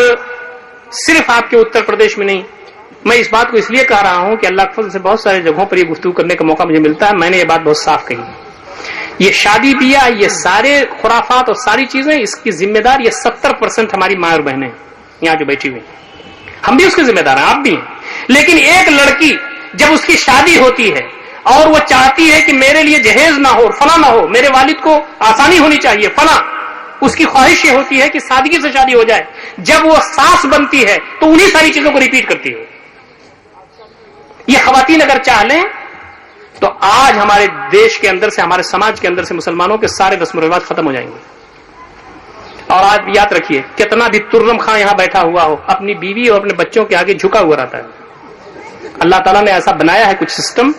صرف آپ کے اتر پردیش میں نہیں، میں اس بات کو اس لیے کہہ رہا ہوں کہ اللہ کے فضل سے بہت سارے جگہوں پر یہ گفتگو کرنے کا موقع مجھے ملتا ہے. میں نے یہ بات بہت صاف کہی. یہ شادی بیاہ، یہ سارے خرافات اور ساری چیزیں، اس کی ذمہ دار یہ 70% ہماری ماں اور بہنیں یہاں جو بیٹھی ہوئی. ہم بھی اس کے ذمہ دار ہیں، آپ بھی ہیں. لیکن ایک لڑکی جب اس کی شادی ہوتی ہے اور وہ چاہتی ہے کہ میرے لیے جہیز نہ ہو، فلاں نہ ہو، میرے والد کو آسانی ہونی چاہیے، فلاں، اس کی خواہش یہ ہوتی ہے کہ سادگی سے شادی ہو جائے. جب وہ ساس بنتی ہے تو انہی ساری چیزوں کو ریپیٹ کرتی ہے. یہ خواتین اگر چاہ لیں تو آج ہمارے دیش کے اندر سے، ہمارے سماج کے اندر سے مسلمانوں کے سارے رسم و رواج ختم ہو جائیں گے. اور آج یاد رکھیے، کتنا بھی ترم خاں یہاں بیٹھا ہوا ہو، اپنی بیوی اور اپنے بچوں کے آگے جھکا ہوا رہتا ہے. اللہ تعالیٰ نے ایسا بنایا ہے کچھ سسٹم.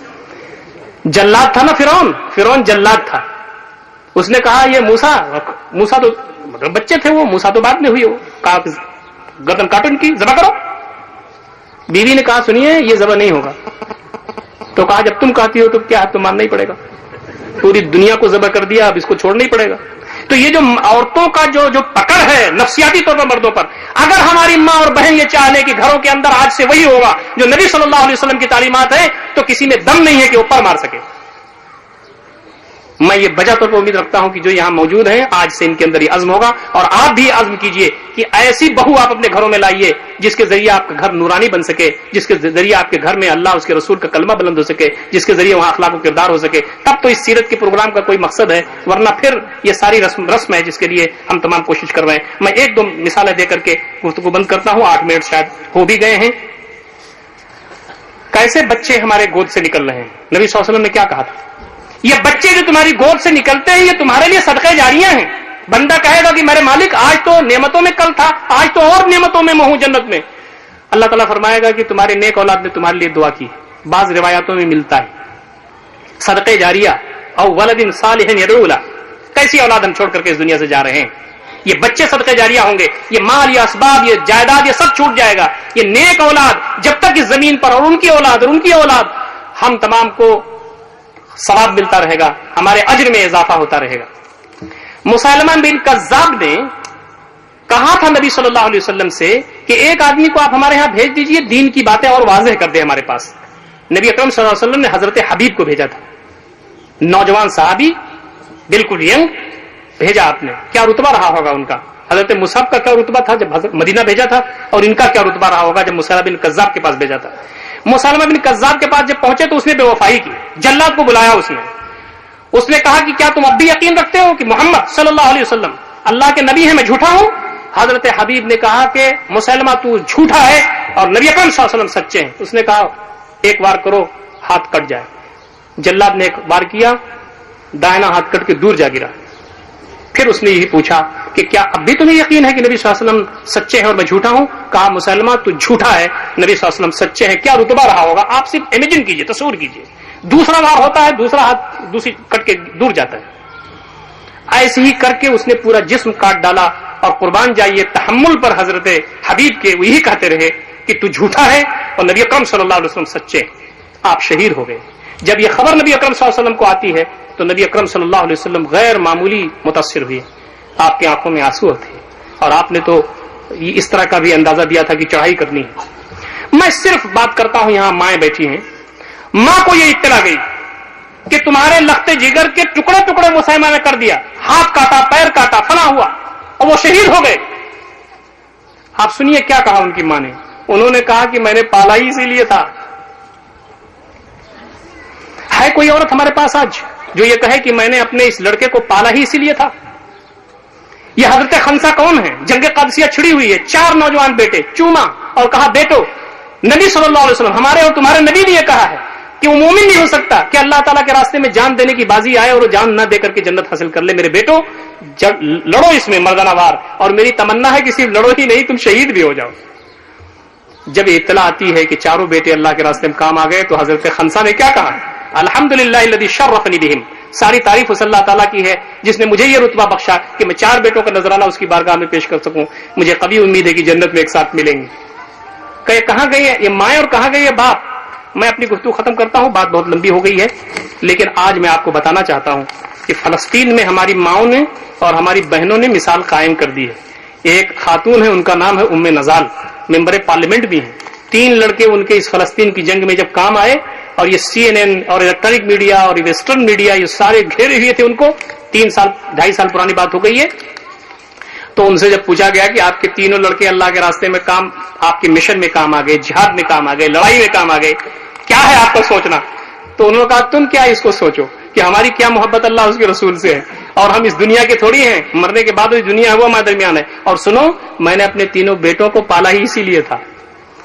جلاد تھا نا فرعون جلاد تھا. اس نے کہا یہ موسیٰ تو مطلب بچے تھے، وہ موسیٰ تو بعد میں ہوئی. وہ کہا گردن کاٹو ان کی، ذبح کرو. بیوی نے کہا سنیے یہ ذبح نہیں ہوگا. تو کہا جب تم کہتی ہو تو کیا تو ماننا ہی پڑے گا. پوری دنیا کو ذبح کر دیا، اب اس کو چھوڑنا ہی پڑے گا. تو یہ جو عورتوں کا جو پکڑ ہے نفسیاتی طور پر مردوں پر، اگر ہماری ماں اور بہن یہ چاہ لیں کہ گھروں کے اندر آج سے وہی ہوگا جو نبی صلی اللہ علیہ وسلم کی تعلیمات ہے، تو کسی میں دم نہیں ہے کہ اوپر مار سکے. میں یہ بجا طور پر امید رکھتا ہوں کہ جو یہاں موجود ہیں آج سے ان کے اندر یہ عزم ہوگا. اور آپ بھی عزم کیجئے کہ ایسی بہو آپ اپنے گھروں میں لائیے جس کے ذریعے آپ کا گھر نورانی بن سکے، جس کے ذریعے آپ کے گھر میں اللہ اس کے رسول کا کلمہ بلند ہو سکے، جس کے ذریعے وہاں اخلاق و کردار ہو سکے. تب تو اس سیرت کے پروگرام کا کوئی مقصد ہے، ورنہ پھر یہ ساری رسم ہے جس کے لیے ہم تمام کوشش کر رہے ہیں. میں ایک دو مثالیں دے کر کے گفتگو بند کرتا ہوں. 8 منٹ شاید ہو بھی گئے ہیں. کیسے بچے ہمارے گود سے نکل رہے ہیں. نبی صلی اللہ علیہ وسلم نے کیا کہا تھا؟ یہ بچے جو تمہاری گود سے نکلتے ہیں یہ تمہارے لیے صدقہ جاریہ ہیں. بندہ کہے گا کہ میرے مالک آج تو نعمتوں میں کل تھا، آج تو اور نعمتوں میں ہوں جنت میں. اللہ تعالیٰ فرمائے گا کہ تمہارے نیک اولاد نے تمہارے لیے دعا کی. بعض روایاتوں میں ملتا ہے صدقہ جاریہ او ولد صالح یدعو لہ. کیسی اولاد ہم چھوڑ کر کے اس دنیا سے جا رہے ہیں. یہ بچے صدقہ جاریہ ہوں گے. یہ مال، یہ اسباب، یہ جائیداد، یہ سب چھوٹ جائے گا. یہ نیک اولاد جب تک اس زمین پر، اور ان کی اولاد اور ان کی اولاد، ہم تمام کو ثواب ملتا رہے گا، ہمارے اجر میں اضافہ ہوتا رہے گا. مسیلمہ بن کذاب نے کہا تھا نبی صلی اللہ علیہ وسلم سے کہ ایک آدمی کو آپ ہمارے ہاں بھیج دیجئے، دین کی باتیں اور واضح کر دے ہمارے پاس. نبی اکرم صلی اللہ علیہ وسلم نے حضرت حبیب کو بھیجا تھا. نوجوان صحابی، بالکل ینگ، بھیجا آپ نے. کیا رتبہ رہا ہوگا ان کا؟ حضرت مصعب کا کیا رتبہ تھا جب حضرت مدینہ بھیجا تھا، اور ان کا کیا رتبہ رہا ہوگا جب مسیلمہ بن کذاب کے پاس بھیجا تھا. مسیلمہ بن کذاب کے پاس جب پہنچے تو اس نے بے وفائی کی. جلاد کو بلایا اس نے کہا کہ کیا تم اب بھی یقین رکھتے ہو کہ محمد صلی اللہ علیہ وسلم اللہ کے نبی ہیں، میں جھوٹا ہوں؟ حضرت حبیب نے کہا کہ مسیلمہ تو جھوٹا ہے اور نبی اکرم صلی اللہ علیہ وسلم سچے ہیں. اس نے کہا ایک وار کرو، ہاتھ کٹ جائے. جلاد نے ایک وار کیا، دائنا ہاتھ کٹ کے دور جا گرا. پھر اس نے یہی پوچھا کہ کیا اب بھی تمہیں یقین ہے کہ نبی صلی اللہ علیہ وسلم سچے ہیں اور میں جھوٹا ہوں؟ کہا مسلمہ تو جھوٹا ہے، نبی صلی اللہ علیہ وسلم سچے ہیں. کیا رتبہ رہا ہوگا؟ آپ صرف امیجن کیجئے، تصور کیجئے. دوسرا وار ہوتا ہے، دوسرا ہاتھ دوسری کٹ کے دور جاتا ہے. ایسے ہی کر کے اس نے پورا جسم کاٹ ڈالا. اور قربان جائیے تحمل پر حضرت حبیب کے وہ یہی کہتے رہے کہ تو جھوٹا ہے اور نبی اکرم صلی اللہ علیہ وسلم سچے ہیں. آپ شہید ہو گئے. جب یہ خبر نبی اکرم صلی اللہ علیہ وسلم کو آتی ہے تو نبی اکرم صلی اللہ علیہ وسلم غیر معمولی متاثر ہوئے. آپ کی آنکھوں میں آنسو تھے اور آپ نے تو اس طرح کا بھی اندازہ دیا تھا کہ چڑھائی کرنی ہے. میں صرف بات کرتا ہوں، یہاں مائیں بیٹھی ہیں. ماں کو یہ اطلاع گئی کہ تمہارے لختے جگر کے ٹکڑے ٹکڑے مسیلمہ نے کر دیا، ہاتھ کاٹا، پیر کاٹا، فنا ہوا، اور وہ شہید ہو گئے. آپ سنیے کیا کہا ان کی ماں نے. انہوں نے کہا کہ میں نے پالا ہی اسی لیے تھا. ہے کوئی عورت ہمارے پاس آج جو یہ کہے کہ میں نے اپنے اس لڑکے کو پالا ہی اسی لیے تھا؟ یہ حضرت خنسا کون ہے؟ جنگ قادسیہ چھڑی ہوئی ہے، 4 نوجوان بیٹے چوما اور کہا بیٹو، نبی صلی اللہ علیہ وسلم ہمارے اور تمہارے نبی نے یہ کہا ہے کہ وہ مومن نہیں ہو سکتا کہ اللہ تعالیٰ کے راستے میں جان دینے کی بازی آئے اور وہ جان نہ دے کر کے جنت حاصل کر لے. میرے بیٹو لڑو اس میں مردانہ وار، اور میری تمنا ہے کہ صرف لڑو ہی نہیں، تم شہید بھی ہو جاؤ. جب اطلاع آتی ہے کہ 4 بیٹے اللہ کے راستے میں کام آ گئے تو حضرت خنسا نے کیا کہا؟ الحمدللہ الذی شرفنی بہم. ساری تعریف اس اللہ تعالیٰ کی ہے جس نے مجھے یہ رتبہ بخشا کہ میں 4 بیٹوں کا نذرانہ اس کی بارگاہ میں پیش کر سکوں. مجھے کبھی امید ہے کہ جنت میں ایک ساتھ ملیں گے. کہ کہاں گئی ہے یہ مائیں اور کہاں گئی ہے باپ. میں اپنی گفتگو ختم کرتا ہوں, بات بہت لمبی ہو گئی ہے, لیکن آج میں آپ کو بتانا چاہتا ہوں کہ فلسطین میں ہماری ماؤں نے اور ہماری بہنوں نے مثال قائم کر دی ہے. ایک خاتون ہے, ان کا نام ہے ام نزال, ممبر پارلیمنٹ بھی ہیں. 3 لڑکے ان کے اس فلسطین کی جنگ میں جب کام آئے, اور یہ CNN اور الیکٹرانک میڈیا اور ویسٹرن میڈیا یہ سارے گھیرے ہوئے تھے ان کو. 3 سال 2.5 سال پرانی بات ہو گئی ہے. تو ان سے جب پوچھا گیا کہ آپ کے تینوں لڑکے اللہ کے راستے میں کام, آپ کے مشن میں کام آ گئے, جہاد میں کام آ گئے, لڑائی میں کام آ گئے, کیا ہے آپ کا سوچنا؟ تو انہوں نے کہا تم کیا اس کو سوچو کہ ہماری کیا محبت اللہ اس کے رسول سے ہے, اور ہم اس دنیا کے تھوڑی ہیں, مرنے کے بعد دنیا ہوا ہمارے درمیان ہے. اور سنو, میں نے اپنے تینوں بیٹوں کو پالا ہی اسی لیے تھا.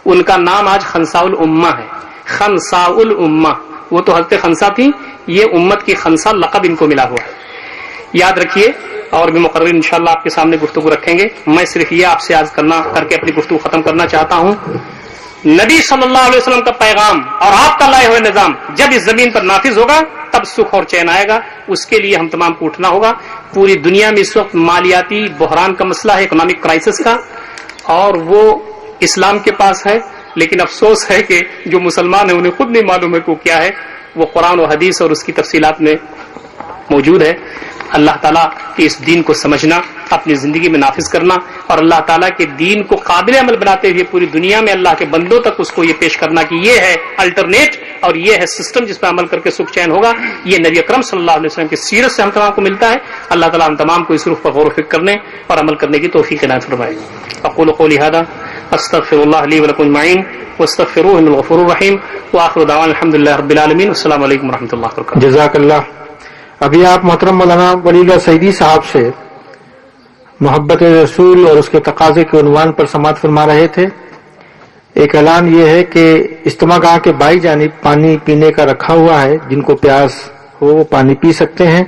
ان کا نام آج خنساء الامہ ہے, خنساء الامہ. وہ تو حضرت خنسا تھی, یہ امت کی خنسا لقب ان کو ملا ہوا ہے. یاد رکھیے, اور بھی مقرر انشاءاللہ آپ کے سامنے گفتگو رکھیں گے. میں صرف یہ آپ سے عرض کر کے اپنی گفتگو ختم کرنا چاہتا ہوں. نبی صلی اللہ علیہ وسلم کا پیغام اور آپ کا لائے ہوئے نظام جب اس زمین پر نافذ ہوگا تب سکھ اور چین آئے گا. اس کے لیے ہم تمام کو اٹھنا ہوگا. پوری دنیا میں اس وقت مالیاتی بحران کا مسئلہ ہے, اکنامک کرائسس کا, اور وہ اسلام کے پاس ہے. لیکن افسوس ہے کہ جو مسلمان ہیں انہیں خود نہیں معلوم ہے کہ کیا ہے. وہ قرآن و حدیث اور اس کی تفصیلات میں موجود ہے. اللہ تعالیٰ کے اس دین کو سمجھنا, اپنی زندگی میں نافذ کرنا, اور اللہ تعالیٰ کے دین کو قابل عمل بناتے ہوئے پوری دنیا میں اللہ کے بندوں تک اس کو یہ پیش کرنا کہ یہ ہے الٹرنیٹ اور یہ ہے سسٹم جس پہ عمل کر کے سکھ چین ہوگا. یہ نبی اکرم صلی اللہ علیہ وسلم کی سیرت سے ہم تمام کو ملتا ہے. اللہ تعالیٰ ہم تمام کو اس روح پر غور و فکر کرنے اور عمل کرنے کی توفیق عنایت فرمائے. اقول قولی ھذا استغفر اللہ لی ولکم اجمعین واستغفروہ انہ الغفور الرحیم وآخر دعوانا الحمدللہ رب العالمین. السلام علیکم ورحمۃ اللہ وبرکاتہ. جزاک اللہ. ابھی آپ محترم مولانا ولی اللہ سعیدی صاحب سے محبت رسول اور اس کے تقاضے کے عنوان پر سماعت فرما رہے تھے. ایک اعلان یہ ہے کہ اجتماع گاہ کے بائیں جانب پانی پینے کا رکھا ہوا ہے, جن کو پیاس ہو وہ پانی پی سکتے ہیں,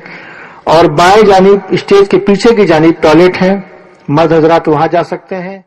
اور بائیں جانب اسٹیج کے پیچھے کی جانب ٹوائلٹ ہیں, مرد حضرات وہاں جا سکتے ہیں.